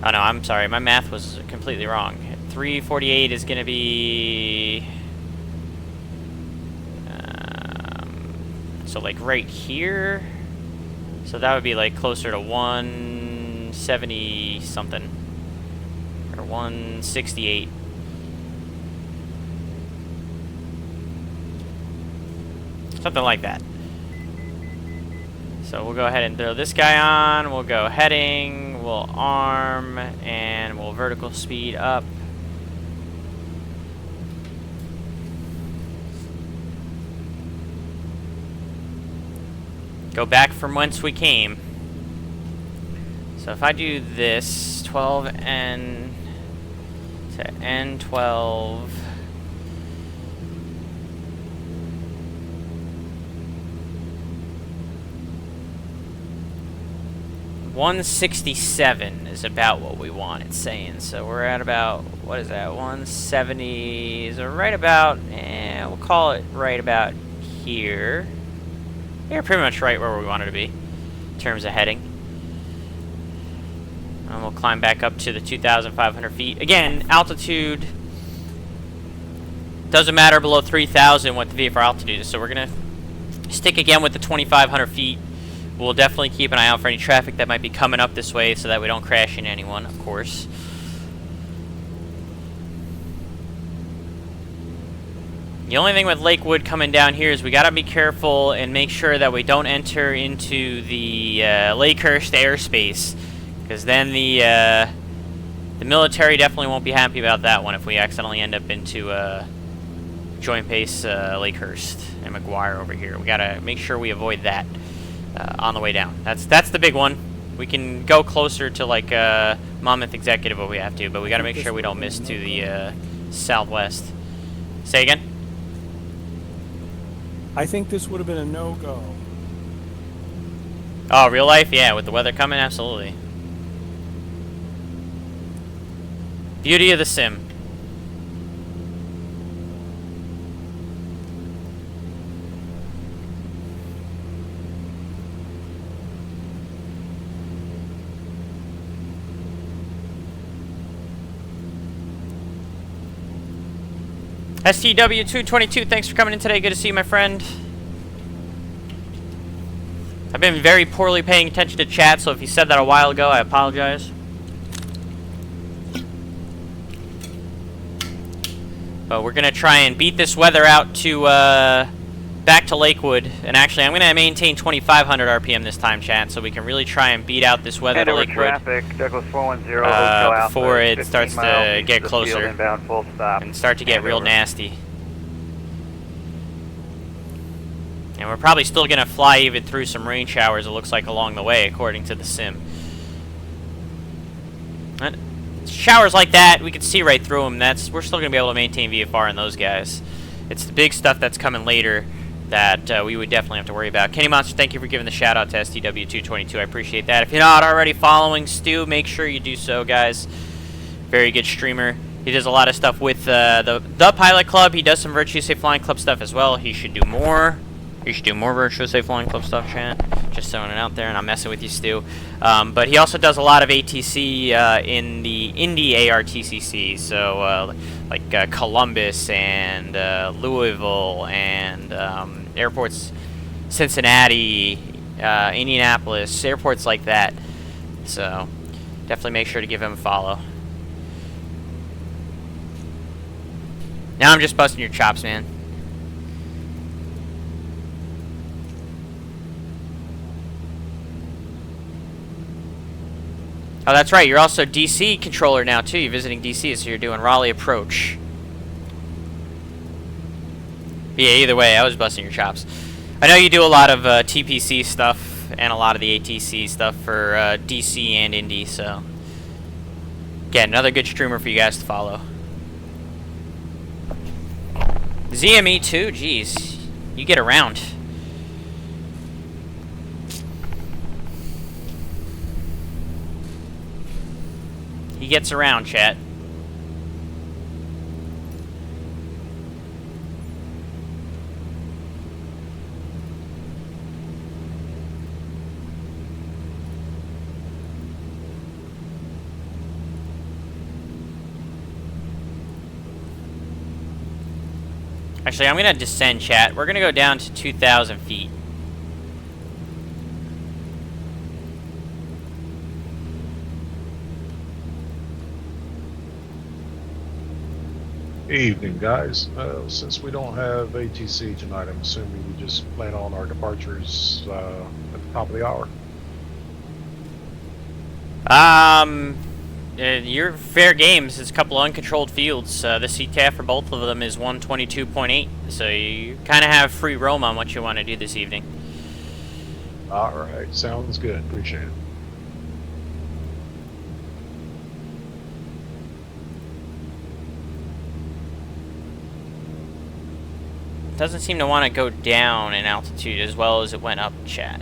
Oh no, I'm sorry, my math was completely wrong. 348 is going to be... so like right here. So that would be like closer to 170 something, or 168. Something like that. So we'll go ahead and throw this guy on, we'll go heading, we'll arm, and we'll vertical speed up. Go back from whence we came. So if I do this, 12N to N12. $167 is about what we want, it's saying. So we're at about, what is that, 170, so right about, we'll call it right about here. Yeah, pretty much right where we wanted to be in terms of heading. And we'll climb back up to the 2,500 feet. Again, altitude doesn't matter below 3,000 what the VFR altitude is. So we're going to stick again with the 2,500 feet. We'll definitely keep an eye out for any traffic that might be coming up this way so that we don't crash into anyone, of course. The only thing with Lakewood coming down here is we got to be careful and make sure that we don't enter into the Lakehurst airspace, because then the military definitely won't be happy about that one if we accidentally end up into Joint Base Lakehurst and McGuire over here. We got to make sure we avoid that on the way down. That's the big one. We can go closer to like Monmouth Executive if we have to, but we got to make sure we don't miss to the southwest. Say again? I think this would have been a no-go. Oh, real life? Yeah, with the weather coming, absolutely. Beauty of the sim. STW222, thanks for coming in today. Good to see you, my friend. I've been very poorly paying attention to chat, so if you said that a while ago, I apologize. But we're going to try and beat this weather out to, back to Lakewood. And actually, I'm going to maintain 2,500 RPM this time, chat, so we can really try and beat out this weather to Lakewood. traffic, Douglas 410, Hotel Alpha, before it 15 starts miles to east get of the field, closer inbound, full stop. and start to get real Andover. nasty. And we're probably still going to fly even through some rain showers, it looks like, along the way, according to the sim. And showers like that, we can see right through them. We're still going to be able to maintain VFR in those guys. It's the big stuff that's coming later that we would definitely have to worry about. Kenny Monster, thank you for giving the shout out to STW222. I appreciate that. If you're not already following Stu, make sure you do so, guys. Very good streamer. He does a lot of stuff with the Pilot Club. He does some Virtue Safe Flying Club stuff as well. He should do more. You should do more Virtual Safe Flying Club stuff, chat. Just throwing it out there, and I'm messing with you, Stu. But he also does a lot of ATC in the Indy ARTCC, so like Columbus and Louisville and airports, Cincinnati, Indianapolis, airports like that. So definitely make sure to give him a follow. Now I'm just busting your chops, man. Oh, that's right. You're also DC controller now, too. You're visiting DC, so you're doing Raleigh approach. But yeah, either way, I was busting your chops. I know you do a lot of TPC stuff and a lot of the ATC stuff for DC and Indy, so... Again, another good streamer for you guys to follow. ZME, too? Jeez. You get around. He gets around, chat. Actually, I'm going to descend, chat. We're going to go down to 2,000 feet. Evening, guys. Since we don't have ATC tonight, I'm assuming we just plan on our departures at the top of the hour. You're fair games. It's a couple of uncontrolled fields. The CTAF for both of them is 122.8, so you kind of have free roam on what you want to do this evening. All right, sounds good. Appreciate it. Doesn't seem to want to go down in altitude as well as it went up, chat.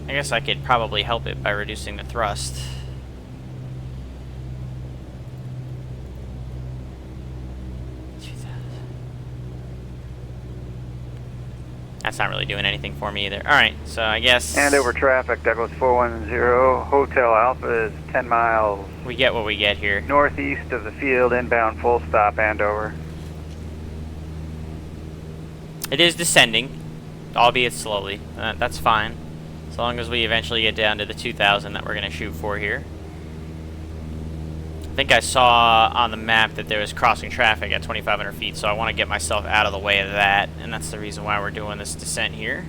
I guess I could probably help it by reducing the thrust. That's not really doing anything for me either. Alright, so I guess... Andover traffic, Douglas 410, Hotel Alpha is 10 miles. We get what we get here. Northeast of the field, inbound, full stop, Andover. It is descending, albeit slowly. That's fine. As long as we eventually get down to the 2,000 that we're going to shoot for here. I think I saw on the map that there was crossing traffic at 2,500 feet, so I want to get myself out of the way of that, and that's the reason why we're doing this descent here.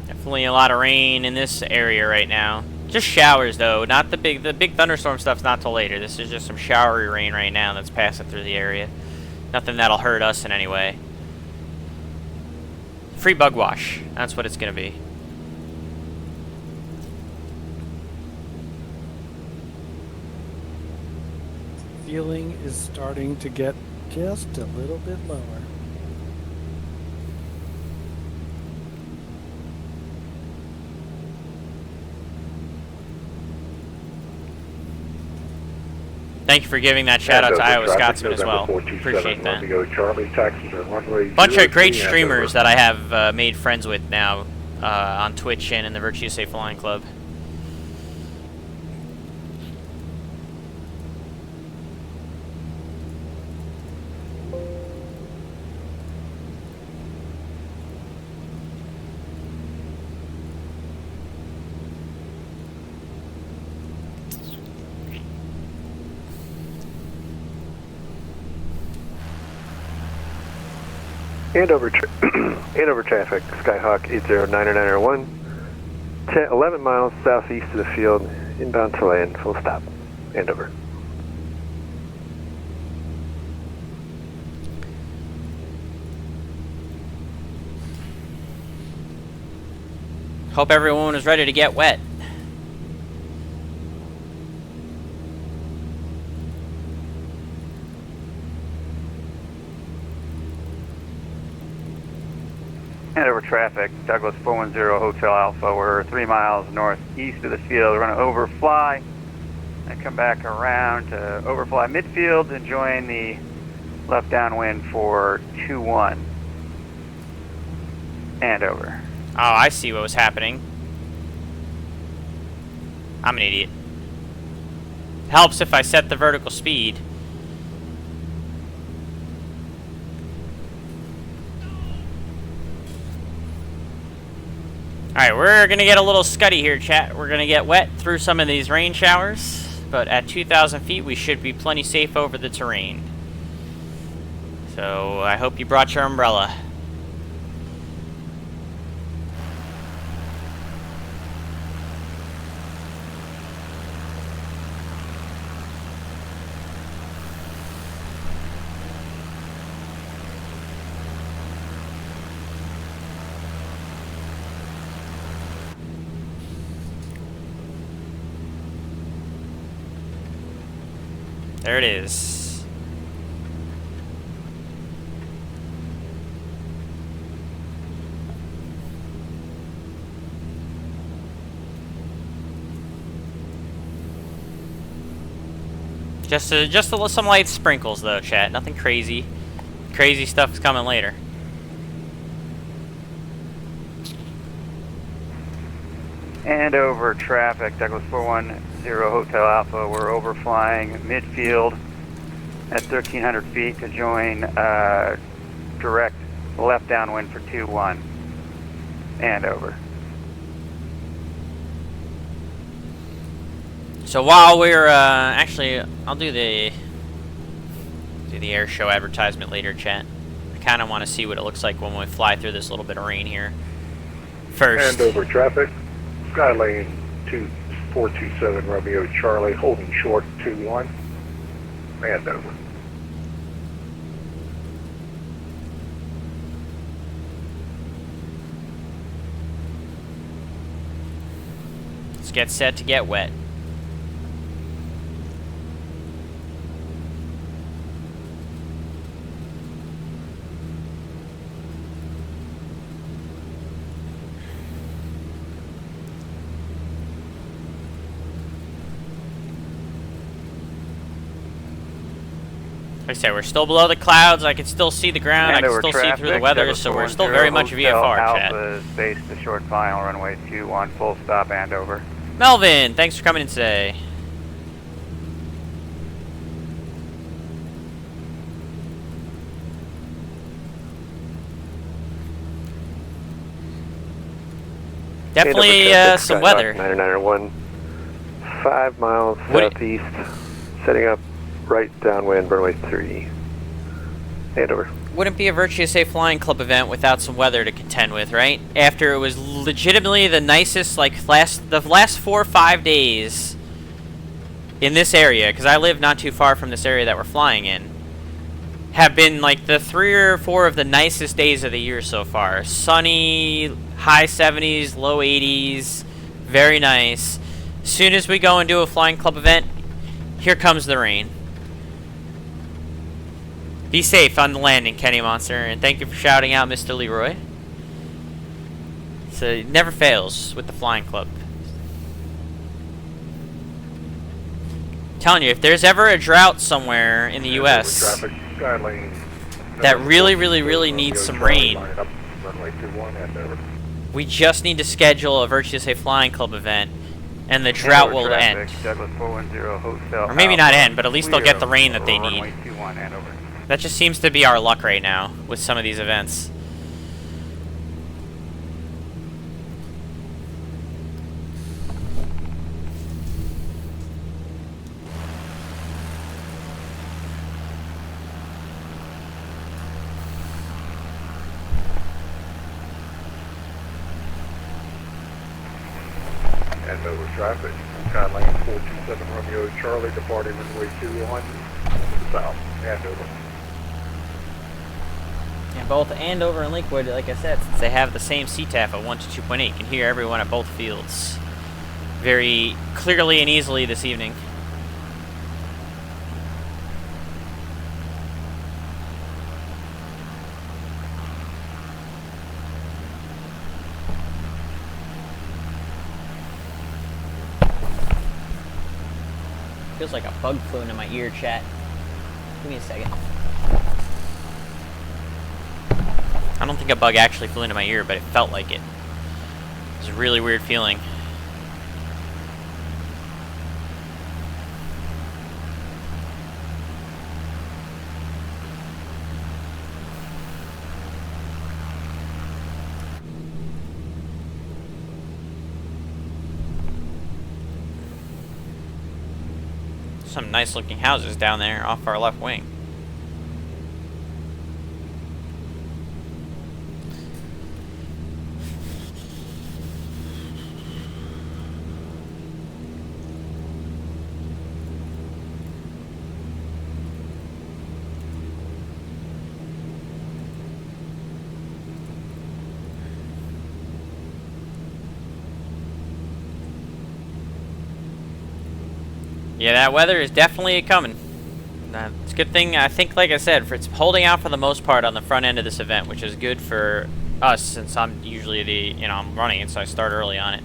Definitely a lot of rain in this area right now. Just showers, though. Not the big thunderstorm stuff's not till later. This is just some showery rain right now that's passing through the area. Nothing that'll hurt us in any way. Free bug wash. That's what it's gonna be. Feeling is starting to get just a little bit lower. Thank you for giving that shout out to Andover Iowa traffic, Scotsman as well. November 427 Appreciate that. Romeo Charlie, taxi to runway Bunch of great 03 streamers Andover. that I have made friends with now on Twitch and in the Virtue Safe Flying Club. Andover traffic, Skyhawk 809901, 11 miles southeast of the field, inbound to land, full stop, Andover. Hope everyone is ready to get wet. Andover traffic, Douglas 410 Hotel Alpha. We're 3 miles northeast of the field. We're going to overfly and come back around to overfly midfield and join the left downwind for 21. Andover. Oh, I see what was happening. I'm an idiot. Helps if I set the vertical speed. Alright, we're going to get a little scuddy here, chat. We're going to get wet through some of these rain showers, but at 2,000 feet we should be plenty safe over the terrain. So I hope you brought your umbrella. There it is. Just some light sprinkles though, chat. Nothing crazy. Crazy stuff is coming later. Andover traffic, Douglas 410 Hotel Alpha. We're overflying midfield at 1,300 feet to join direct left downwind for 21. Andover. So while we're actually, I'll do the air show advertisement later, chat. I kind of want to see what it looks like when we fly through this little bit of rain here. First. Andover traffic, Skylane 2427 Romeo Charlie, holding short 21, Andover. Let's get set to get wet. Like I said, we're still below the clouds. I can still see the ground. I can still see through the weather, so we're still very much VFR, chat. Alpha is based to short final, runway 21, full stop, Andover. Melvin, thanks for coming in today. Definitely some weather. 9901, 5 miles southeast, setting up right downwind, runway 3, Andover. Wouldn't be a Virtue Safe Flying Club event without some weather to contend with, right? After it was legitimately the nicest, like, the last 4 or 5 days in this area, because I live not too far from this area that we're flying in, have been, like, the 3 or 4 of the nicest days of the year so far. Sunny, high 70s, low 80s, very nice. As soon as we go and do a Flying Club event, here comes the rain. Be safe on the landing, Kenny Monster, and thank you for shouting out Mr. Leroy. So it never fails with the Flying Club. Telling you, if there's ever a drought somewhere in the U.S. Traffic, Skylane. that really needs some rain, Runway 21, Andover. we just need to schedule a Virtuous Safe Flying Club event, and the drought will end. Douglas 410 Hotel Or maybe not Alpha, end, but at least they'll get the rain that they runway need. 21, Andover. That just seems to be our luck right now with some of these events. Andover traffic, Skylane 427 Romeo Charlie, departing runway 21, south, Andover. And both Andover and Lakewood, like I said, since they have the same CTAF at 1 to 2.8, can hear everyone at both fields very clearly and easily this evening. Feels like a bug flew into my ear, chat. Give me a second. I don't think a bug actually flew into my ear, but it felt like it. It was a really weird feeling. Some nice looking houses down there off our left wing. Yeah, that weather is definitely coming. It's a good thing, I think, like I said, it's holding out for the most part on the front end of this event, which is good for us since I'm usually I'm running it, so I start early on it.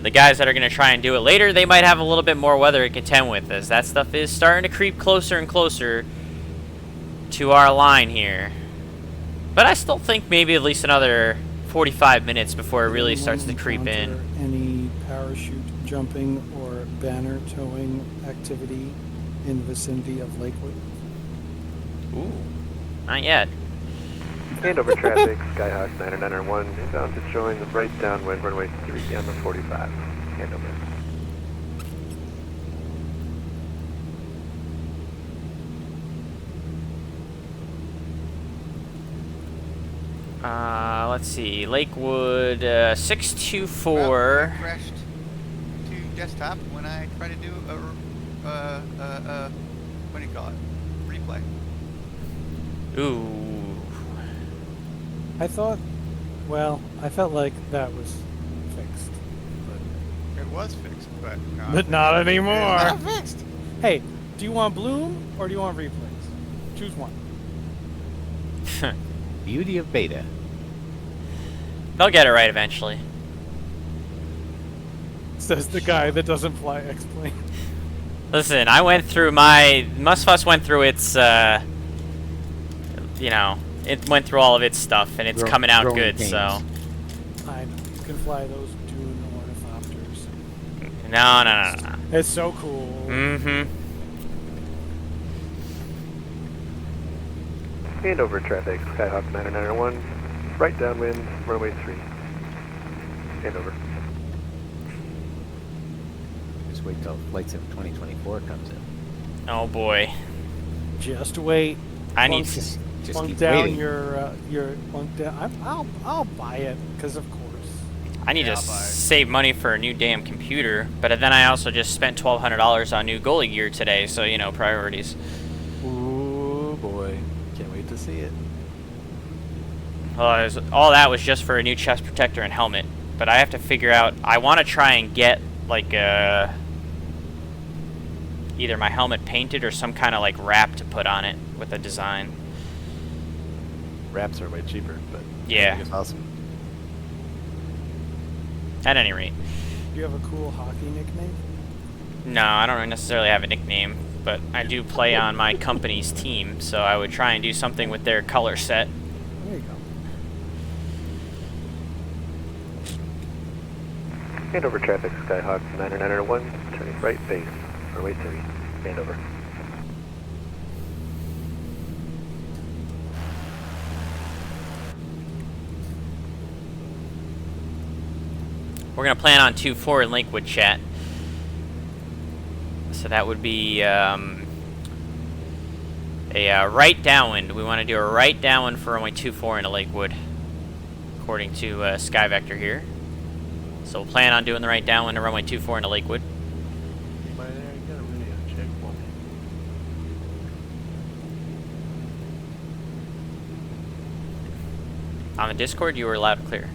The guys that are going to try and do it later, they might have a little bit more weather to contend with, as that stuff is starting to creep closer and closer to our line here. But I still think maybe at least another 45 minutes before it really starts to creep in. Any parachute jumping or banner towing activity in the vicinity of Lakewood? Ooh, not yet. Andover traffic, Skyhawk 991, inbound to join the right downwind runway 3 on the 45. Andover. Let's see, Lakewood 624. Well, I crashed to desktop when I tried to do what do you call it? Replay. Ooh. I thought, well, I felt like that was fixed. It was fixed, but no. But not anymore. It's not fixed. Hey, do you want Bloom or do you want replays? Choose one. Beauty of beta. They'll get it right eventually. Says the guy that doesn't fly X-Plane. Listen, I went through my... MSFS went through its, you know, it went through all of its stuff, and it's coming out good, pains. so... I know. You can fly those Dune ornithopters. No. It's so cool. Mm-hmm. Andover traffic, Skyhawk 991, right downwind, runway 3. Andover. Just wait till Flight Sim 2024 comes in. Oh boy. Just wait. I need Plunk- to... Just plunk keep down waiting. your plunk down. I'll buy it because of course. I need Yeah, to I'll buy it. save money for a new damn computer, but then I also just spent $1,200 on new goalie gear today, so, you know, priorities. Ooh boy, can't wait to see it. Well, all that was just for a new chest protector and helmet, but I have to figure out... I want to try and get, like, either my helmet painted or some kind of, like, wrap to put on it with a design. Wraps are way cheaper, but Yeah. I think it's awesome. At any rate. Do you have a cool hockey nickname? No, I don't necessarily have a nickname, but I do play on my company's team, so I would try and do something with their color set. There you go. Andover traffic, Skyhawk 9901, turning right base, runway 3, Andover. We're going to plan on 2-4 in Lakewood, chat. So that would be a right downwind. We want to do a right downwind for runway 24 into Lakewood, according to SkyVector here. So we'll plan on doing the right downwind to runway 24 into Lakewood. By there, you got a radio check for me. On the Discord, you were loud and clear.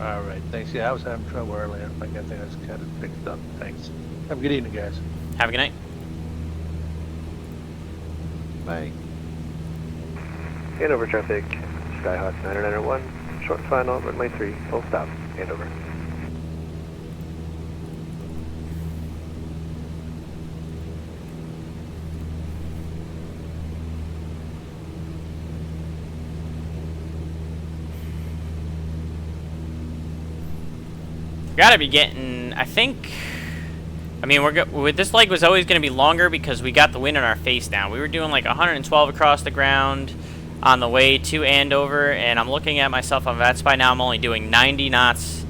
All right, thanks. Yeah, I was having trouble earlier. I think I was kind of fixed up. Thanks. Have a good evening, guys. Have a good night. Bye. Andover traffic, Skyhawk 9901, short and final, runway 3, full stop, Andover. Gotta be getting, I think, I mean, this leg was always going to be longer because we got the wind in our face now. We were doing like 112 across the ground on the way to Andover, and I'm looking at myself on VATSIM now. I'm only doing 90 knots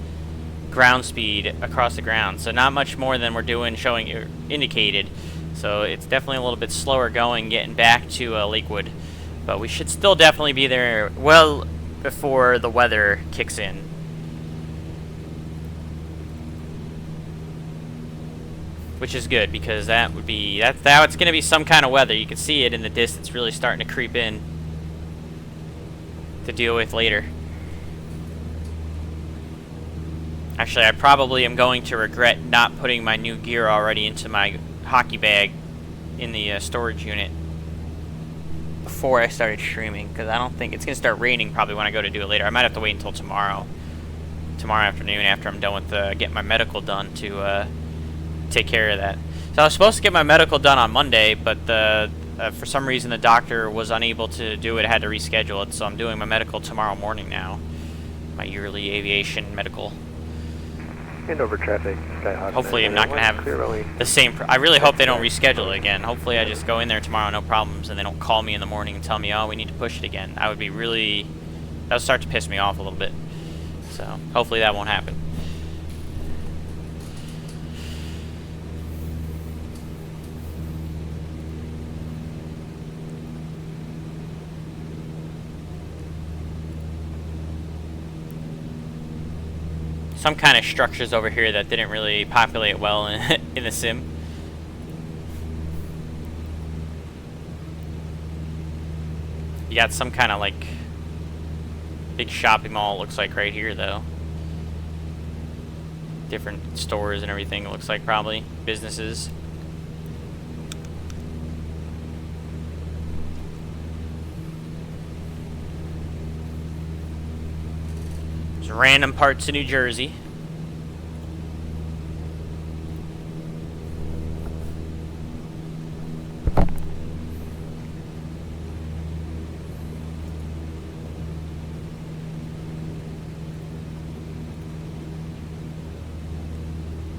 ground speed across the ground, so not much more than we're doing showing indicated. So it's definitely a little bit slower going getting back to Lakewood, but we should still definitely be there well before the weather kicks in. Which is good, because that would be, that's going to be some kind of weather. You can see it in the distance really starting to creep in to deal with later. Actually, I probably am going to regret not putting my new gear already into my hockey bag in the storage unit before I started streaming, because I don't think it's going to start raining probably when I go to do it later. I might have to wait until tomorrow afternoon after I'm done with getting my medical done to take care of that. So I was supposed to get my medical done on Monday, but for some reason the doctor was unable to do it. I had to reschedule it, so I'm doing my medical tomorrow morning now. My yearly aviation medical. Andover traffic, Skyhawk. Hopefully I'm not going to have the same... I really hope they don't reschedule it again. Hopefully I just go in there tomorrow, no problems, and they don't call me in the morning and tell me, oh, we need to push it again. I would be really... That would start to piss me off a little bit. So hopefully that won't happen. Some kind of structures over here that didn't really populate well in the sim. You got some kind of like big shopping mall, looks like right here though. Different stores and everything, it looks like, probably businesses. Random parts of New Jersey.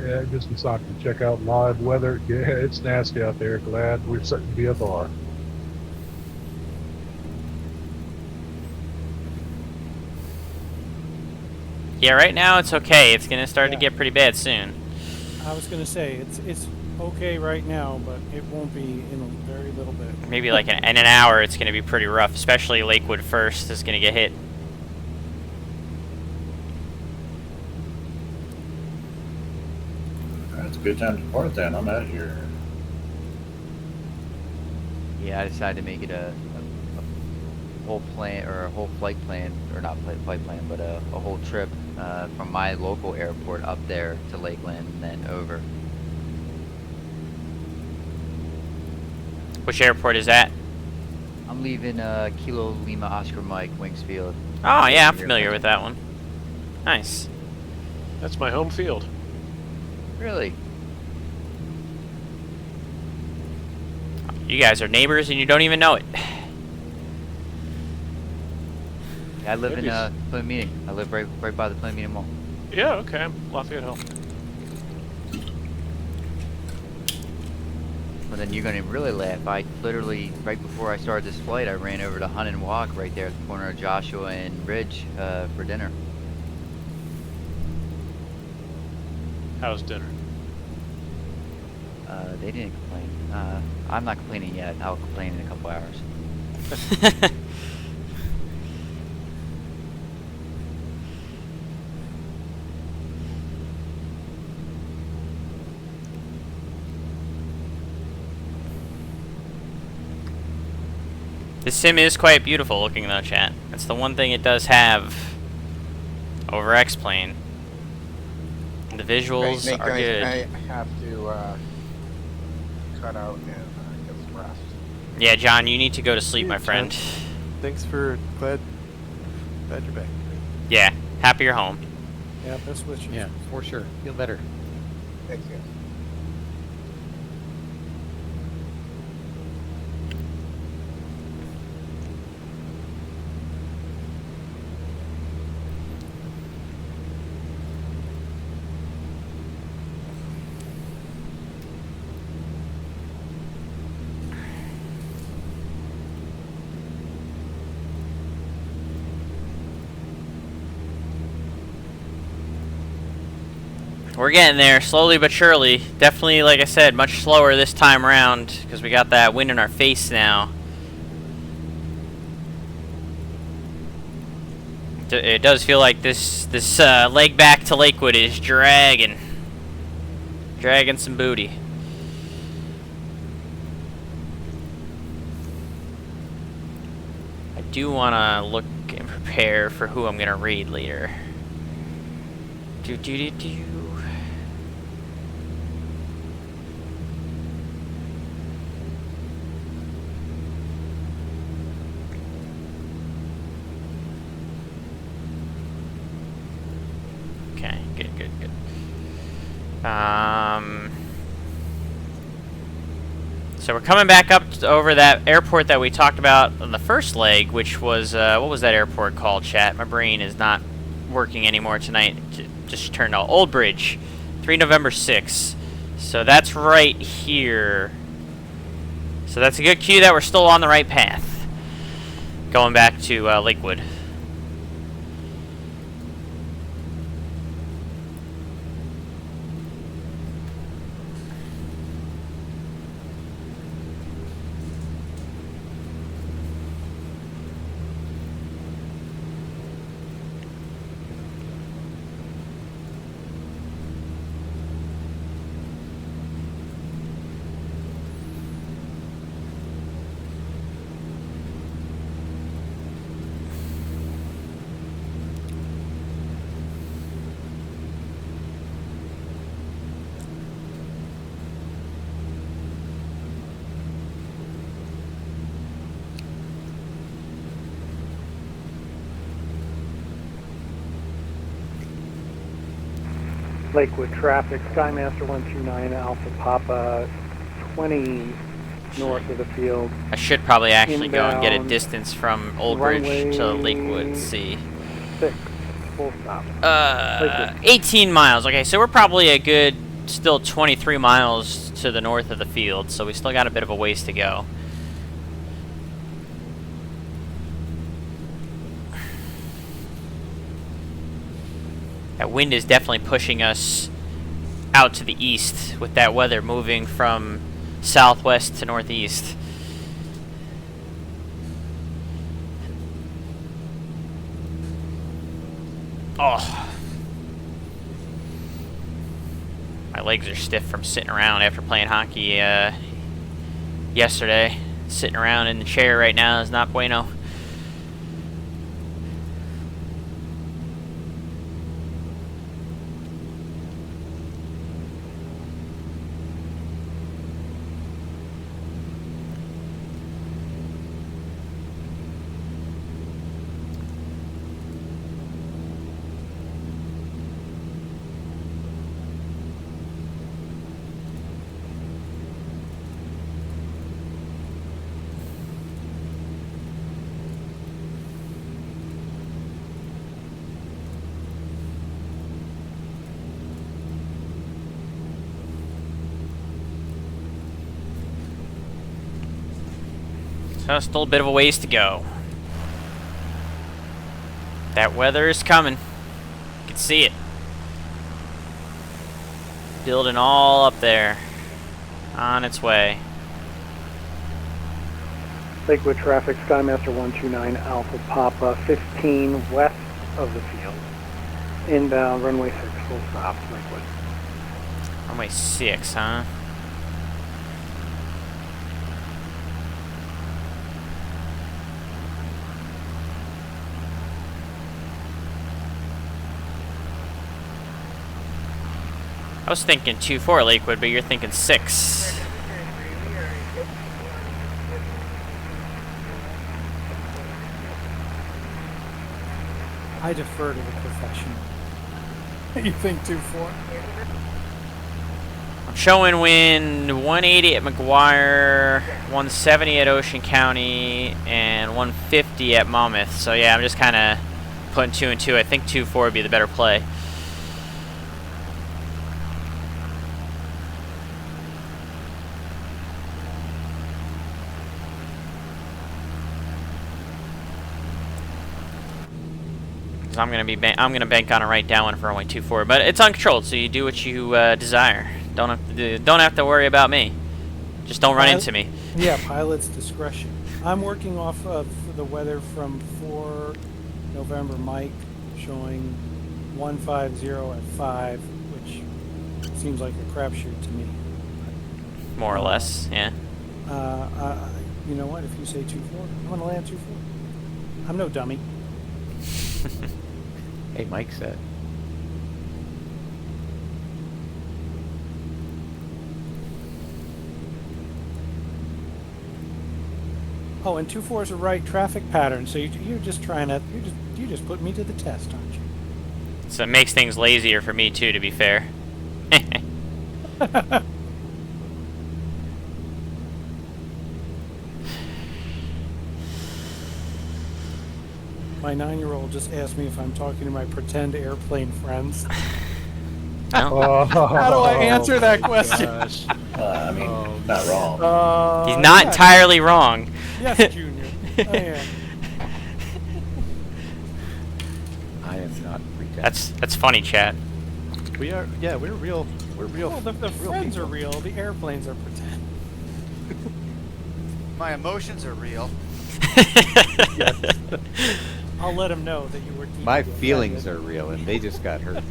Yeah, just decided to check out live weather. Yeah, it's nasty out there. Glad we're setting VFR. Yeah, right now it's okay. It's gonna start to get pretty bad soon. I was gonna say it's okay right now, but it won't be in a very little bit. Maybe like in an hour it's gonna be pretty rough, especially Lakewood first is gonna get hit. It's a good time to depart then. I'm out of here. Yeah, I decided to make it a whole plan, or a whole flight plan, or not flight plan, but a whole trip from my local airport up there to Lakeland and then over. Which airport is that? I'm leaving Kilo Lima Oscar Mike Wingsfield. Oh yeah, I'm familiar with that one. Nice. That's my home field. Really? You guys are neighbors and you don't even know it. I live in Plymouth Meeting. I live right by the Plymouth Meeting Mall. Yeah, okay. Lafayette Hill. Well, then you're gonna really laugh. I literally, right before I started this flight, I ran over to Hunt and Walk right there at the corner of Joshua and Ridge for dinner. How's dinner? They didn't complain. I'm not complaining yet. I'll complain in a couple hours. This sim is quite beautiful looking though, chat. That's the one thing it does have over X-Plane. The visuals are good. I have to cut out and get some rest. Yeah, John, you need to go to sleep, my friend. Thanks for glad you're back. Yeah, happy you're home. Yeah, best wishes. Yeah, for sure. Feel better. Thanks, guys. We're getting there, slowly but surely. Definitely, like I said, much slower this time around, because we got that wind in our face now. It does feel like this leg back to Lakewood is dragging some booty. I do want to look and prepare for who I'm going to raid later. Do. Okay, good. So we're coming back up over that airport that we talked about on the first leg, which was, what was that airport called, chat? My brain is not working anymore tonight. Just turned out. Old Bridge, 3 November 6. So that's right here. So that's a good cue that we're still on the right path. Going back to Lakewood. Lakewood traffic, Skymaster 129, Alpha Papa 20 north of the field. I should probably actually go and get a Inbound, distance from Old Bridge to Lakewood. See. 6, full stop. 18 miles. Okay, so we're probably a good, still 23 miles to the north of the field, so we still got a bit of a ways to go. That wind is definitely pushing us out to the east with that weather moving from southwest to northeast. Oh. My legs are stiff from sitting around after playing hockey yesterday. Sitting around in the chair right now is not bueno. So still a bit of a ways to go. That weather is coming. You can see it. Building all up there. On its way. Lakewood traffic, Skymaster 129 Alpha Papa, 15 west of the field. Inbound, runway 6, full stop, Lakewood. Runway 6, huh? I was thinking 2-4 Lakewood, but you're thinking 6. I defer to the professional. You think 2-4? I'm showing wind 180 at McGuire, 170 at Ocean County, and 150 at Monmouth. So yeah, I'm just kind of putting 2 and 2. I think 2-4 would be the better play. I'm gonna bank on a right downwind for runway 24, but it's uncontrolled, so you do what you desire. Don't have to worry about me. Just don't run into me. Yeah, pilot's discretion. I'm working off of the weather from 4 November Mike, showing 150 at 5, which seems like a crapshoot to me. More or less, yeah. You know what? If you say 2-4, I'm gonna land 2-4. I'm no dummy. Hey, Mike said. Oh, and 2-4 is a right traffic pattern, so you're just trying to you just put me to the test, aren't you? So it makes things lazier for me too, to be fair. My 9-year-old just asked me if I'm talking to my pretend airplane friends. No. How do I answer that question? I mean, not wrong. He's not entirely wrong. Yes, Junior. I am. I am not pretending. That's funny, chat. We are, yeah, we're real. We're real. Well, the real friends people. are real. The airplanes are pretend. My emotions are real. I'll let him know that you were deeply My feelings are real, and they just got hurt.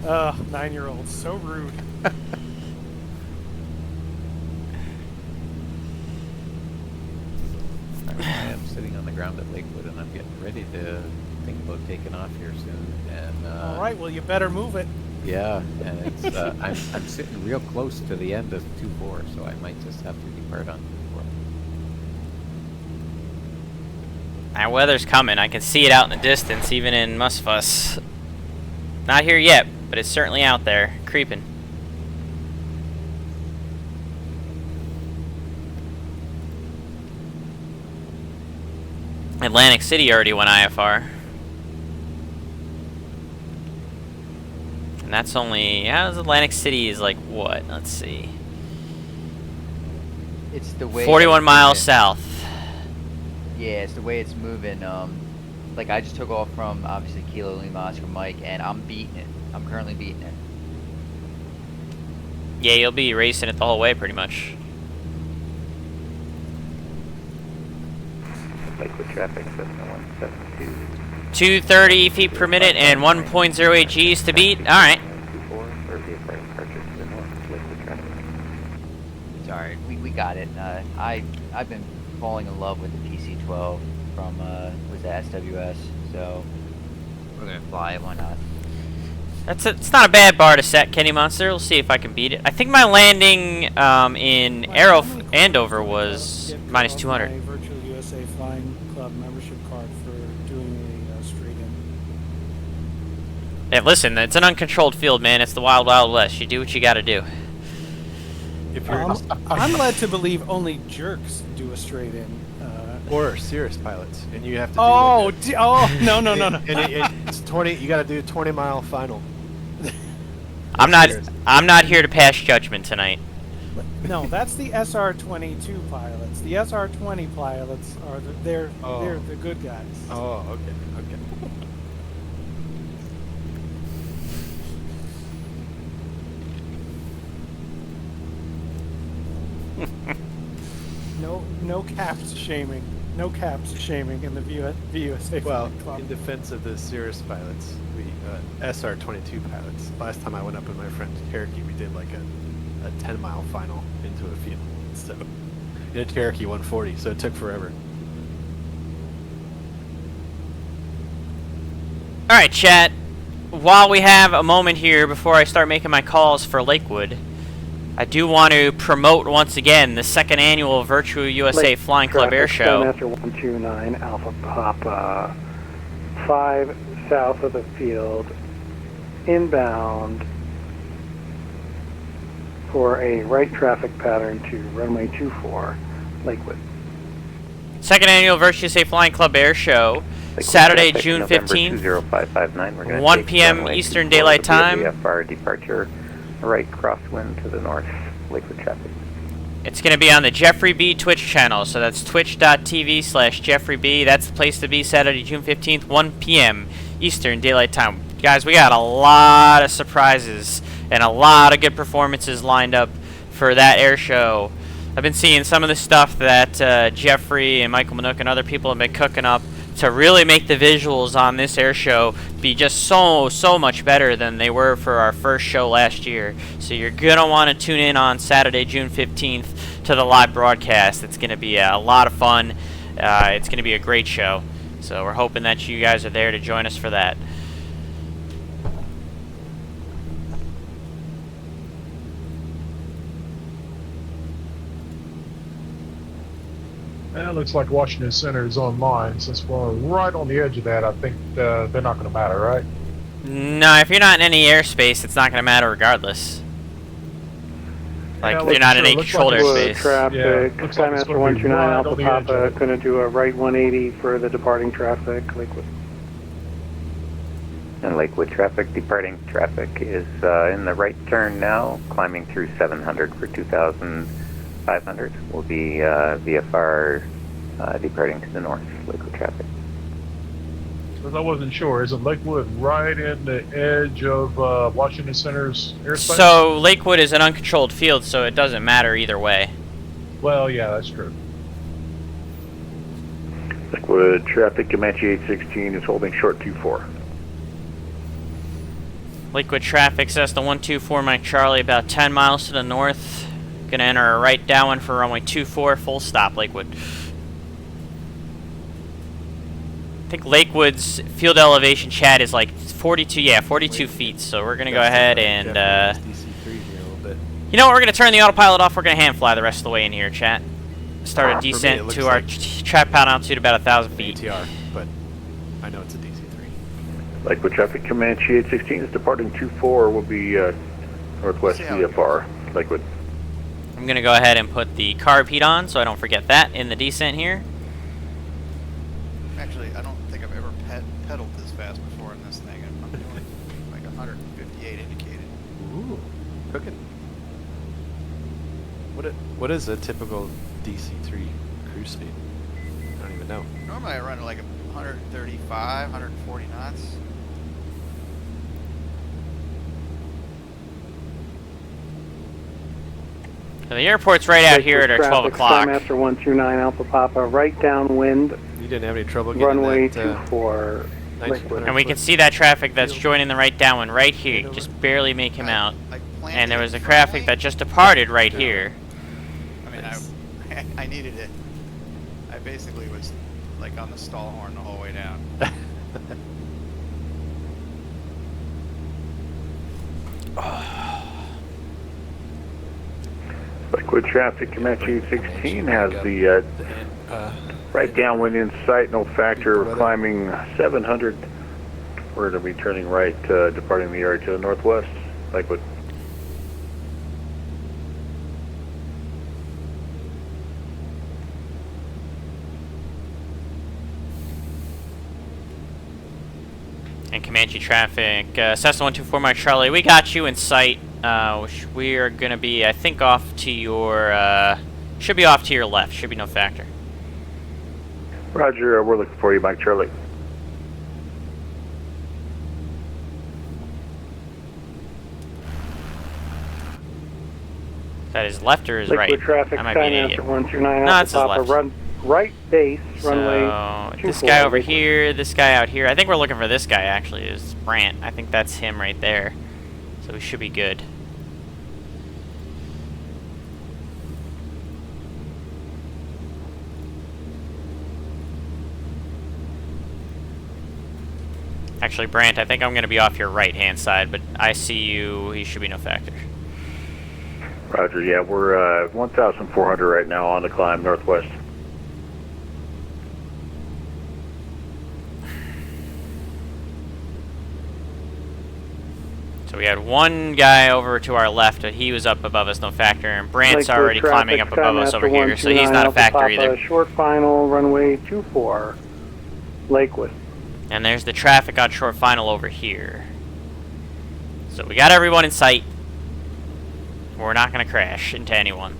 9-year-old, so rude. I am sitting on the ground at Lakewood, and I'm getting ready to think about taking off here soon. And All right, well, you better move it. yeah, and it's I'm sitting real close to the end of 2-4, so I might just have to depart on 2-4. That weather's coming. I can see it out in the distance, even in MSFS. Not here yet, but it's certainly out there, creeping. Atlantic City already went IFR. And that's only, Atlantic City is like what? Let's see. It's the way 41 miles moving. south. Yeah, it's the way it's moving. Like I just took off from obviously Kilo Lima Oscar Mike, and I'm beating it. I'm currently beating it. Yeah, you'll be racing it the whole way pretty much. Lakewood traffic, Cessna 172. 230 feet per minute and 1.08 Gs to beat. All right. 24, or vehicle departure to the north, Lakewood traffic. It's alright. We got it. I've been falling in love with the PC-12 from was that SWS, so we're gonna fly it. Why not? It's not a bad bar to set, Kenny Monster. We'll see if I can beat it. I think my landing in Andover was minus 200. My Virtual USA Flying Club membership card for doing a straight in. Yeah, listen, it's an uncontrolled field, man. It's the wild, wild west. You do what you got to do. If you're I'm led to believe only jerks do a straight in. or serious pilots, and you have to. Oh, do no. and it's 20. You got to do a 20-mile final. I'm not here to pass judgment tonight. No, that's the SR-22 pilots. The SR-20 pilots are they're the good guys. Oh, okay, okay. No caps shaming. No caps shaming in the VUSA. Well, club. in defense of the Cirrus pilots, we SR-22 pilots. Last time I went up in my friend's Cherokee, we did like a 10-mile final into a field. So in a Cherokee 140, so it took forever. All right, chat. While we have a moment here before I start making my calls for Lakewood, I do want to promote once again the second annual Virtual USA Flying Club Air Show. Master 129 Alpha Papa 5 south of the field, inbound for a right traffic pattern to runway 24, Lakewood. Second annual Virtual USA Flying Club Air Show, Saturday, June 15th, 1 p.m. Eastern Daylight Time. VFR departure, right crosswind to the north, Lakewood traffic. It's going to be on the Jeffrey B Twitch channel, so that's twitch.tv/Jeffrey B. That's the place to be, Saturday, June 15th, 1 p.m. Eastern Daylight Time. Guys, we got a lot of surprises and a lot of good performances lined up for that air show. I've been seeing some of the stuff that Jeffrey and Michael Manook and other people have been cooking up to really make the visuals on this air show be just so much better than they were for our first show last year. So you're going to want to tune in on Saturday, June 15th to the live broadcast. It's going to be a lot of fun. It's going to be a great show. So we're hoping that you guys are there to join us for that. And it looks like Washington Center is online. Since we're right on the edge of that, I think they're not going to matter, right? No, if you're not in any airspace, it's not going to matter regardless. Like, Yeah, you're not in any looks controlled like airspace. Traffic, looks like it's Skymaster gonna be 129 right Alpha on the edge Papa of it. going to do a right 180 for the departing traffic, Lakewood. And Lakewood traffic, departing traffic is in the right turn now, climbing through 700 for 2,500. Will be VFR departing to the north, Lakewood traffic. Because I wasn't sure. Is it Lakewood right in the edge of Washington Center's airspace? So Lakewood is an uncontrolled field, so it doesn't matter either way. Well, yeah, that's true. Lakewood traffic, Comanche 816 is holding short 24. Lakewood traffic, Cessna 124 Mike Charlie, about 10 miles to the north. Gonna enter a right downwind for runway 24, full stop, Lakewood. I think Lakewood's field elevation, chat, is like 42 feet, so we're gonna go ahead and, you know what, we're gonna turn the autopilot off, we're gonna hand fly the rest of the way in here, chat. Start a descent to our trap pound altitude about 1,000 feet. ATR, but I know it's a DC-3. Lakewood traffic, Comanche 816 is departing 24, will be northwest VFR, Lakewood. I'm gonna go ahead and put the carb heat on, so I don't forget that in the descent here. Actually, I don't think I've ever pedaled this fast before in this thing. I'm doing like 158 indicated. Ooh, cooking. What is a typical DC-3 cruise speed? I don't even know. Normally I run like 135, 140 knots. So the airport's right out here at our 12 o'clock. Skymaster 129 Alpha Papa, right downwind. You didn't have any trouble getting runway that, 24, Lakewood. And we can see that traffic that's joining the right downwind right here. You just barely make him out. And there was a traffic that just departed right here. I mean, I needed it. I basically was like on the stall horn the whole way down. Lakewood traffic, Comanche 16 has the right downwind in sight, no factor, climbing 700. We're going to be turning right, departing the area to the northwest, Lakewood. And Comanche traffic, Cessna 124 Mike Charlie, we got you in sight. which we are going to be, I think, off to your, should be off to your left. Should be no factor. Roger, we're looking for you, Mike Charlie. That is left or is Liquid right? traffic, I might be an Skymaster idiot. 129 No, Alpha it's his Papa, left. run right base, runway So, 24. this guy over here, this guy out here. I think we're looking for this guy, actually, is Brant. I think that's him right there. So we should be good. Actually, Brant, I think I'm going to be off your right-hand side, but I see you. He should be no factor. Roger, yeah, we're 1,400 right now on the climb northwest. So we had one guy over to our left, but he was up above us, no factor, and Brant's Lakewood already traffic, climbing up above us over Skymaster here, so he's 129 not a Alpha factor Papa, either. Short final, runway 24, Lakewood. And there's the traffic on short final over here. So we got everyone in sight. We're not going to crash into anyone.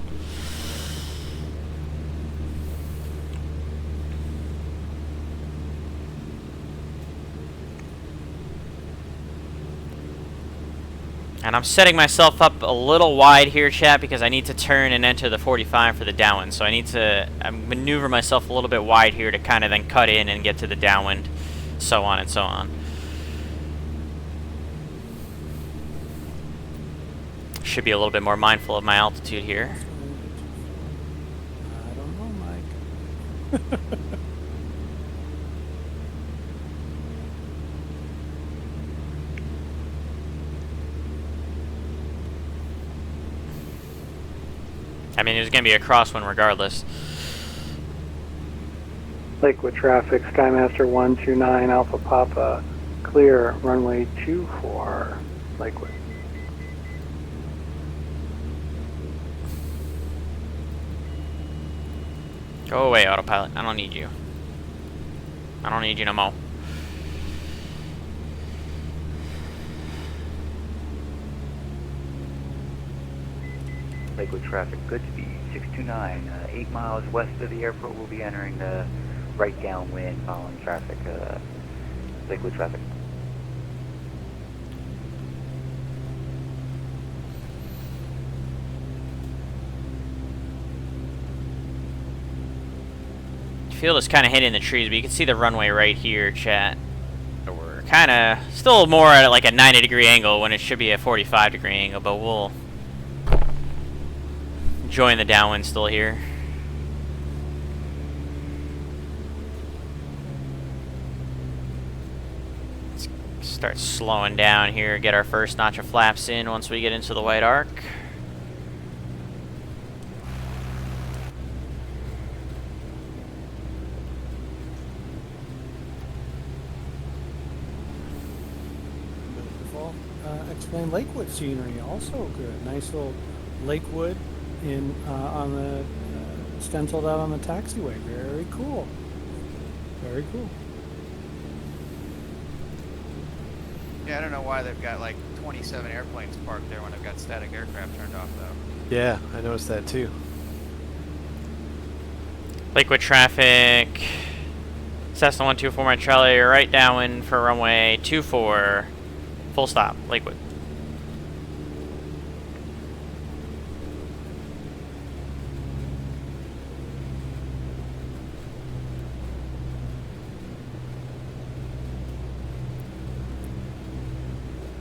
And I'm setting myself up a little wide here, chat, because I need to turn and enter the 45 for the downwind. So I need to maneuver myself a little bit wide here to kind of then cut in and get to the downwind, so on and so on. Should be a little bit more mindful of my altitude here. I don't know, Mike. I mean, there's going to be a crosswind regardless. Lakewood traffic, Skymaster 129 Alpha Papa, clear, runway 24, Lakewood. Go away, autopilot. I don't need you. I don't need you no more. Lakewood traffic, good speed, 629, 8 miles west of the airport. We'll be entering the right downwind following traffic, Lakewood traffic. Field is kind of hitting the trees, but you can see the runway right here, chat. We're kind of still more at like a 90-degree angle when it should be a 45-degree angle, but we'll join the downwind still here. Let's start slowing down here, get our first notch of flaps in once we get into the white arc. Explain Lakewood scenery, also good. Nice little Lakewood in on the stenciled out on the taxiway. Very cool. Very cool. Yeah, I don't know why they've got like 27 airplanes parked there when they've got static aircraft turned off though. Yeah, I noticed that too. Lakewood traffic. Cessna 124 Mike Charlie, right downwind for runway 24. Full stop, Lakewood.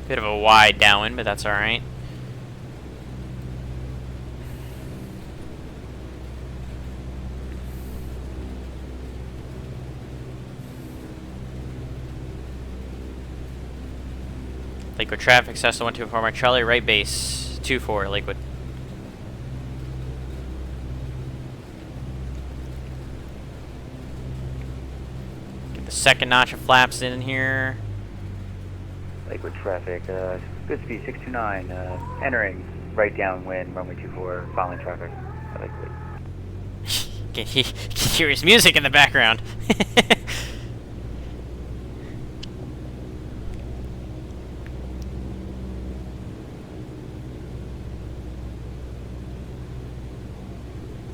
Bit of a wide downwind, but that's alright. Lakewood traffic, Cessna 124 Mike Charlie, right base, 24, Lakewood. Get the second notch of flaps in here. Lakewood traffic, good speed 629, entering right downwind, runway 24, following traffic, Lakewood. Can hear his music in the background.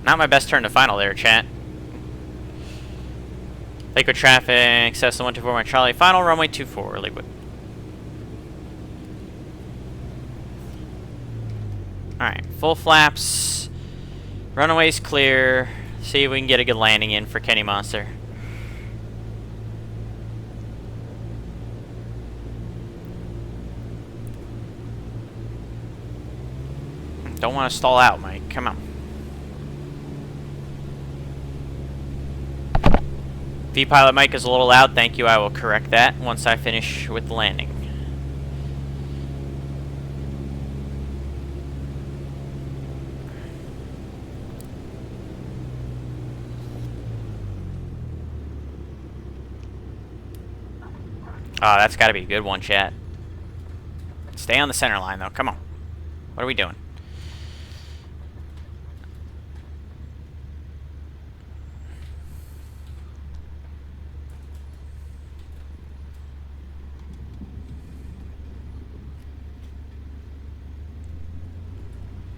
Not my best turn to final there, chat. Lakewood traffic, Cessna 124 my Charlie. Final runway 24, Lakewood. Alright, full flaps. Runway's clear. See if we can get a good landing in for Kenny Monster. Don't want to stall out, Mike. Come on. V-pilot mic is a little loud. Thank you. I will correct that once I finish with the landing. Oh, that's got to be a good one, chat. Stay on the center line, though. Come on. What are we doing?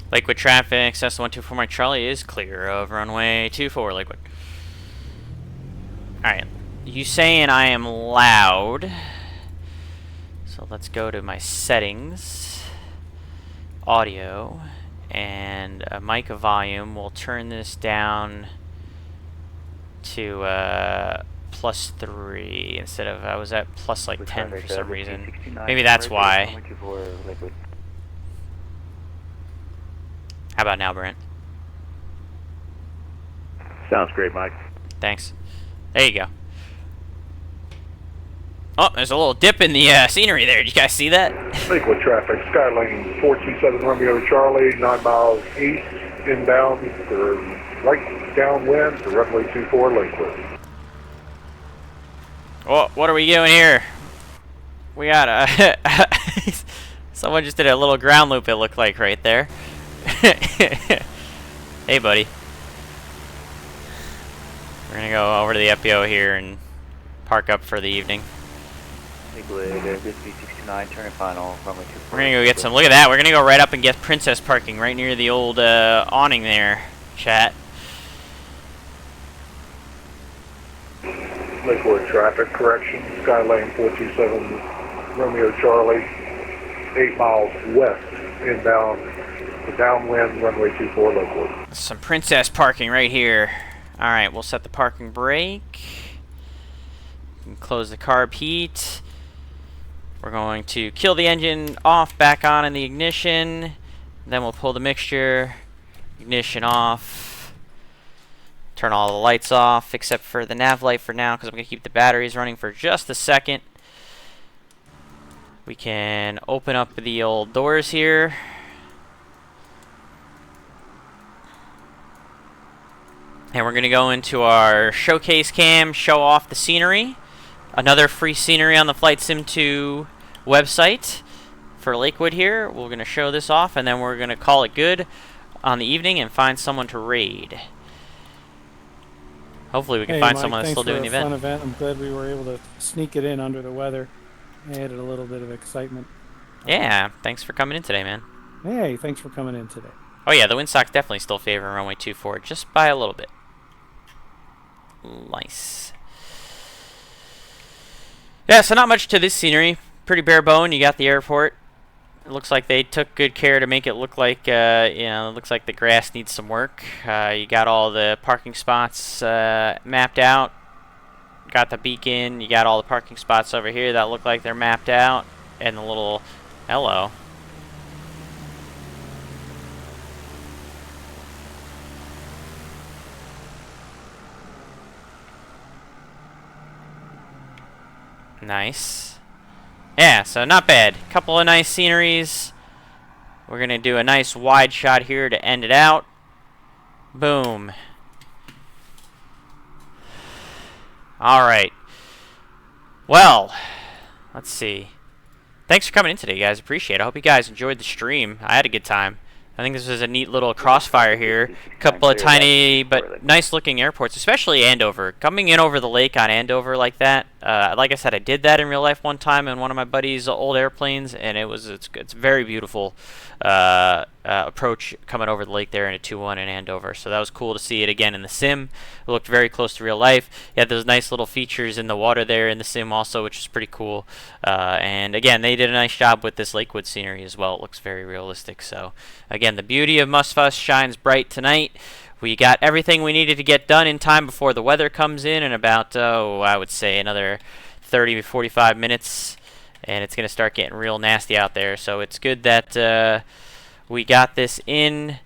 Lakewood traffic, Cessna 124 Mike Charlie is clear of runway 24, Lakewood. Alright, you saying I am loud. So let's go to my settings, audio, and mic volume. We'll turn this down to +3 instead of, I was at plus like 10 for some reason. Maybe that's why. How about now, Brent? Sounds great, Mike. Thanks. There you go. Oh, there's a little dip in the scenery there. Did you guys see that? Lakewood traffic, Skylane 427 Romeo Charlie, 9 miles east, inbound for right downwind for runway 24 Lakewood. Oh, what are we doing here? We got a... Someone just did a little ground loop, it looked like, right there. Hey, buddy. We're gonna go over to the FBO here and park up for the evening. We're gonna go get some. Look at that. We're gonna go right up and get Princess parking right near the old awning there, chat. Lakewood traffic correction, Skylane 427 Romeo Charlie, 8 miles west, inbound, the downwind, runway 24 Lakewood. Some Princess parking right here. Alright, we'll set the parking brake. Close the carb heat. We're going to kill the engine off, back on in the ignition. Then we'll pull the mixture, ignition off. Turn all the lights off except for the nav light for now because I'm going to keep the batteries running for just a second. We can open up the old doors here. And we're going to go into our showcase cam, show off the scenery. Another free scenery on the Flight Sim 2 website for Lakewood here. We're going to show this off and then we're going to call it good on the evening and find someone to raid. Hopefully we can find Mike, someone that's still doing the event. Fun event. I'm glad we were able to sneak it in under the weather. Added a little bit of excitement. Yeah, thanks for coming in today, man. Hey, thanks for coming in today. Oh yeah, the windsock's definitely still favoring runway 24 just by a little bit. Nice. Yeah, so not much to this scenery. Pretty bare bone. You got the airport. It looks like they took good care to make it look like, it looks like the grass needs some work. You got all the parking spots mapped out. Got the beacon. You got all the parking spots over here that look like they're mapped out. And the little, hello. Nice. Yeah, so not bad. Couple of nice sceneries. We're going to do a nice wide shot here to end it out. Boom. Alright. Well, let's see. Thanks for coming in today, guys. Appreciate it. I hope you guys enjoyed the stream. I had a good time. I think this was a neat little crossfire here. Couple of tiny but nice looking airports, especially Andover. Coming in over the lake on Andover like that. Like I said, I did that in real life one time in one of my buddy's old airplanes, and it's very beautiful approach coming over the lake there in a 2-1 in Andover. So that was cool to see it again in the sim. It looked very close to real life. You had those nice little features in the water there in the sim also, which is pretty cool. And again, they did a nice job with this Lakewood scenery as well. It looks very realistic. So again, the beauty of MSFS shines bright tonight. We got everything we needed to get done in time before the weather comes in about, I would say another 30 to 45 minutes, and it's going to start getting real nasty out there. So it's good that we got this in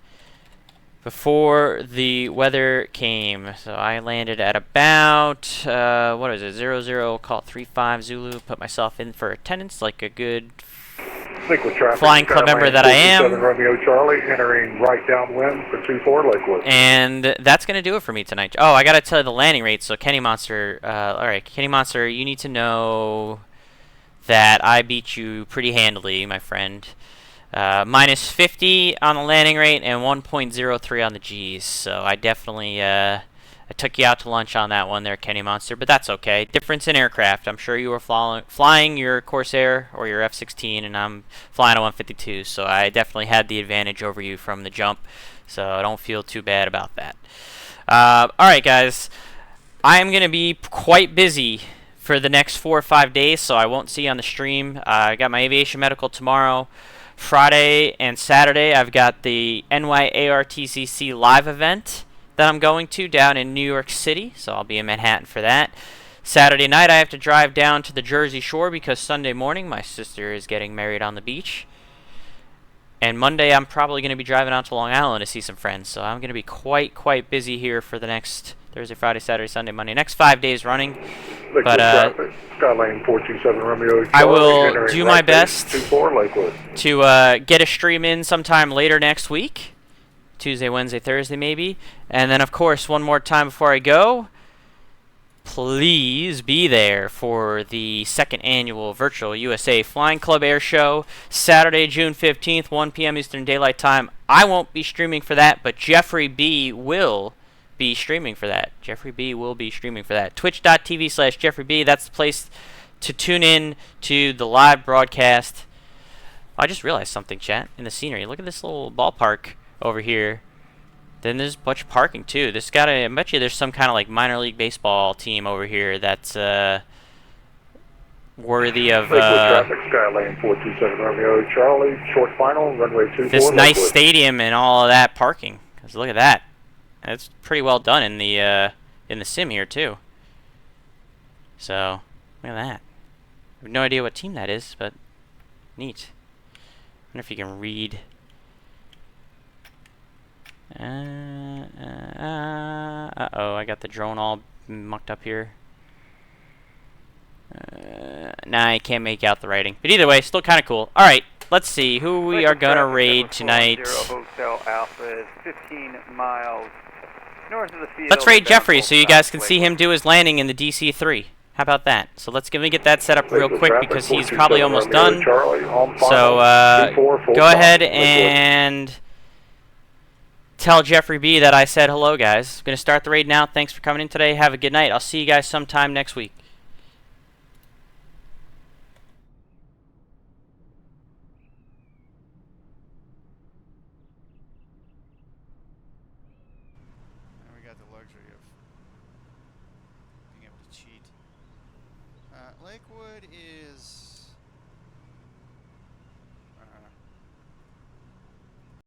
before the weather came. So I landed at about, what is it, 00, call it 35 Zulu, put myself in for attendance like a good flying club member that I am. Romeo Charlie entering right downwind for 24 Lakewood. And that's going to do it for me tonight. Oh, I got to tell you the landing rate. So Kenny Monster, all right, Kenny Monster, you need to know that I beat you pretty handily, my friend. Minus 50 on the landing rate and 1.03 on the G's. So I definitely I took you out to lunch on that one there, Kenny Monster, but that's okay. Difference in aircraft. I'm sure you were flying your Corsair or your F-16, and I'm flying a 152, so I definitely had the advantage over you from the jump, so I don't feel too bad about that. Alright, guys. I am going to be quite busy for the next 4 or 5 days, so I won't see you on the stream. I got my aviation medical tomorrow. Friday and Saturday, I've got the NYARTCC live event that I'm going to down in New York City, so I'll be in Manhattan for that. Saturday night, I have to drive down to the Jersey Shore because Sunday morning, my sister is getting married on the beach. And Monday, I'm probably going to be driving out to Long Island to see some friends, so I'm going to be quite busy here for the next Thursday, Friday, Saturday, Sunday, Monday, next 5 days running. But Skylane 427 Romeo Charlie, I will do my right best 24 Lakewood. to get a stream in sometime later next week. Tuesday, Wednesday, Thursday maybe. And then, of course, one more time before I go, please be there for the 2nd annual Virtual USA Flying Club Air Show, Saturday, June 15th, 1 p.m. Eastern Daylight Time. I won't be streaming for that, but Jeffrey B. will be streaming for that. Jeffrey B. will be streaming for that. Twitch.tv/Jeffrey B. That's the place to tune in to the live broadcast. I just realized something, chat, in the scenery. Look at this little ballpark over here. Then there's a bunch of parking too. I bet you there's some kind of like minor league baseball team over here that's worthy of traffic, Skylane 427 Romeo Charlie, short final, runway 24. This nice stadium and all of that parking. 'Cause look at that. That's pretty well done in the sim here too. So look at that. I have no idea what team that is, but neat. I wonder if you can read. Uh-oh, I got the drone all mucked up here. Nah, I can't make out the writing. But either way, still kind of cool. Alright, let's see who we are going to raid tonight. Hotel Alpha is 15 miles north of the field. Let's raid Jeffrey so you guys can see him do his landing in the DC-3. How about that? So let me get that set up real quick because he's probably almost done. So go ahead and tell Jeffrey B that I said hello, guys. I'm going to start the raid now. Thanks for coming in today. Have a good night. I'll see you guys sometime next week. And we got the luxury of being able to cheat. Lakewood is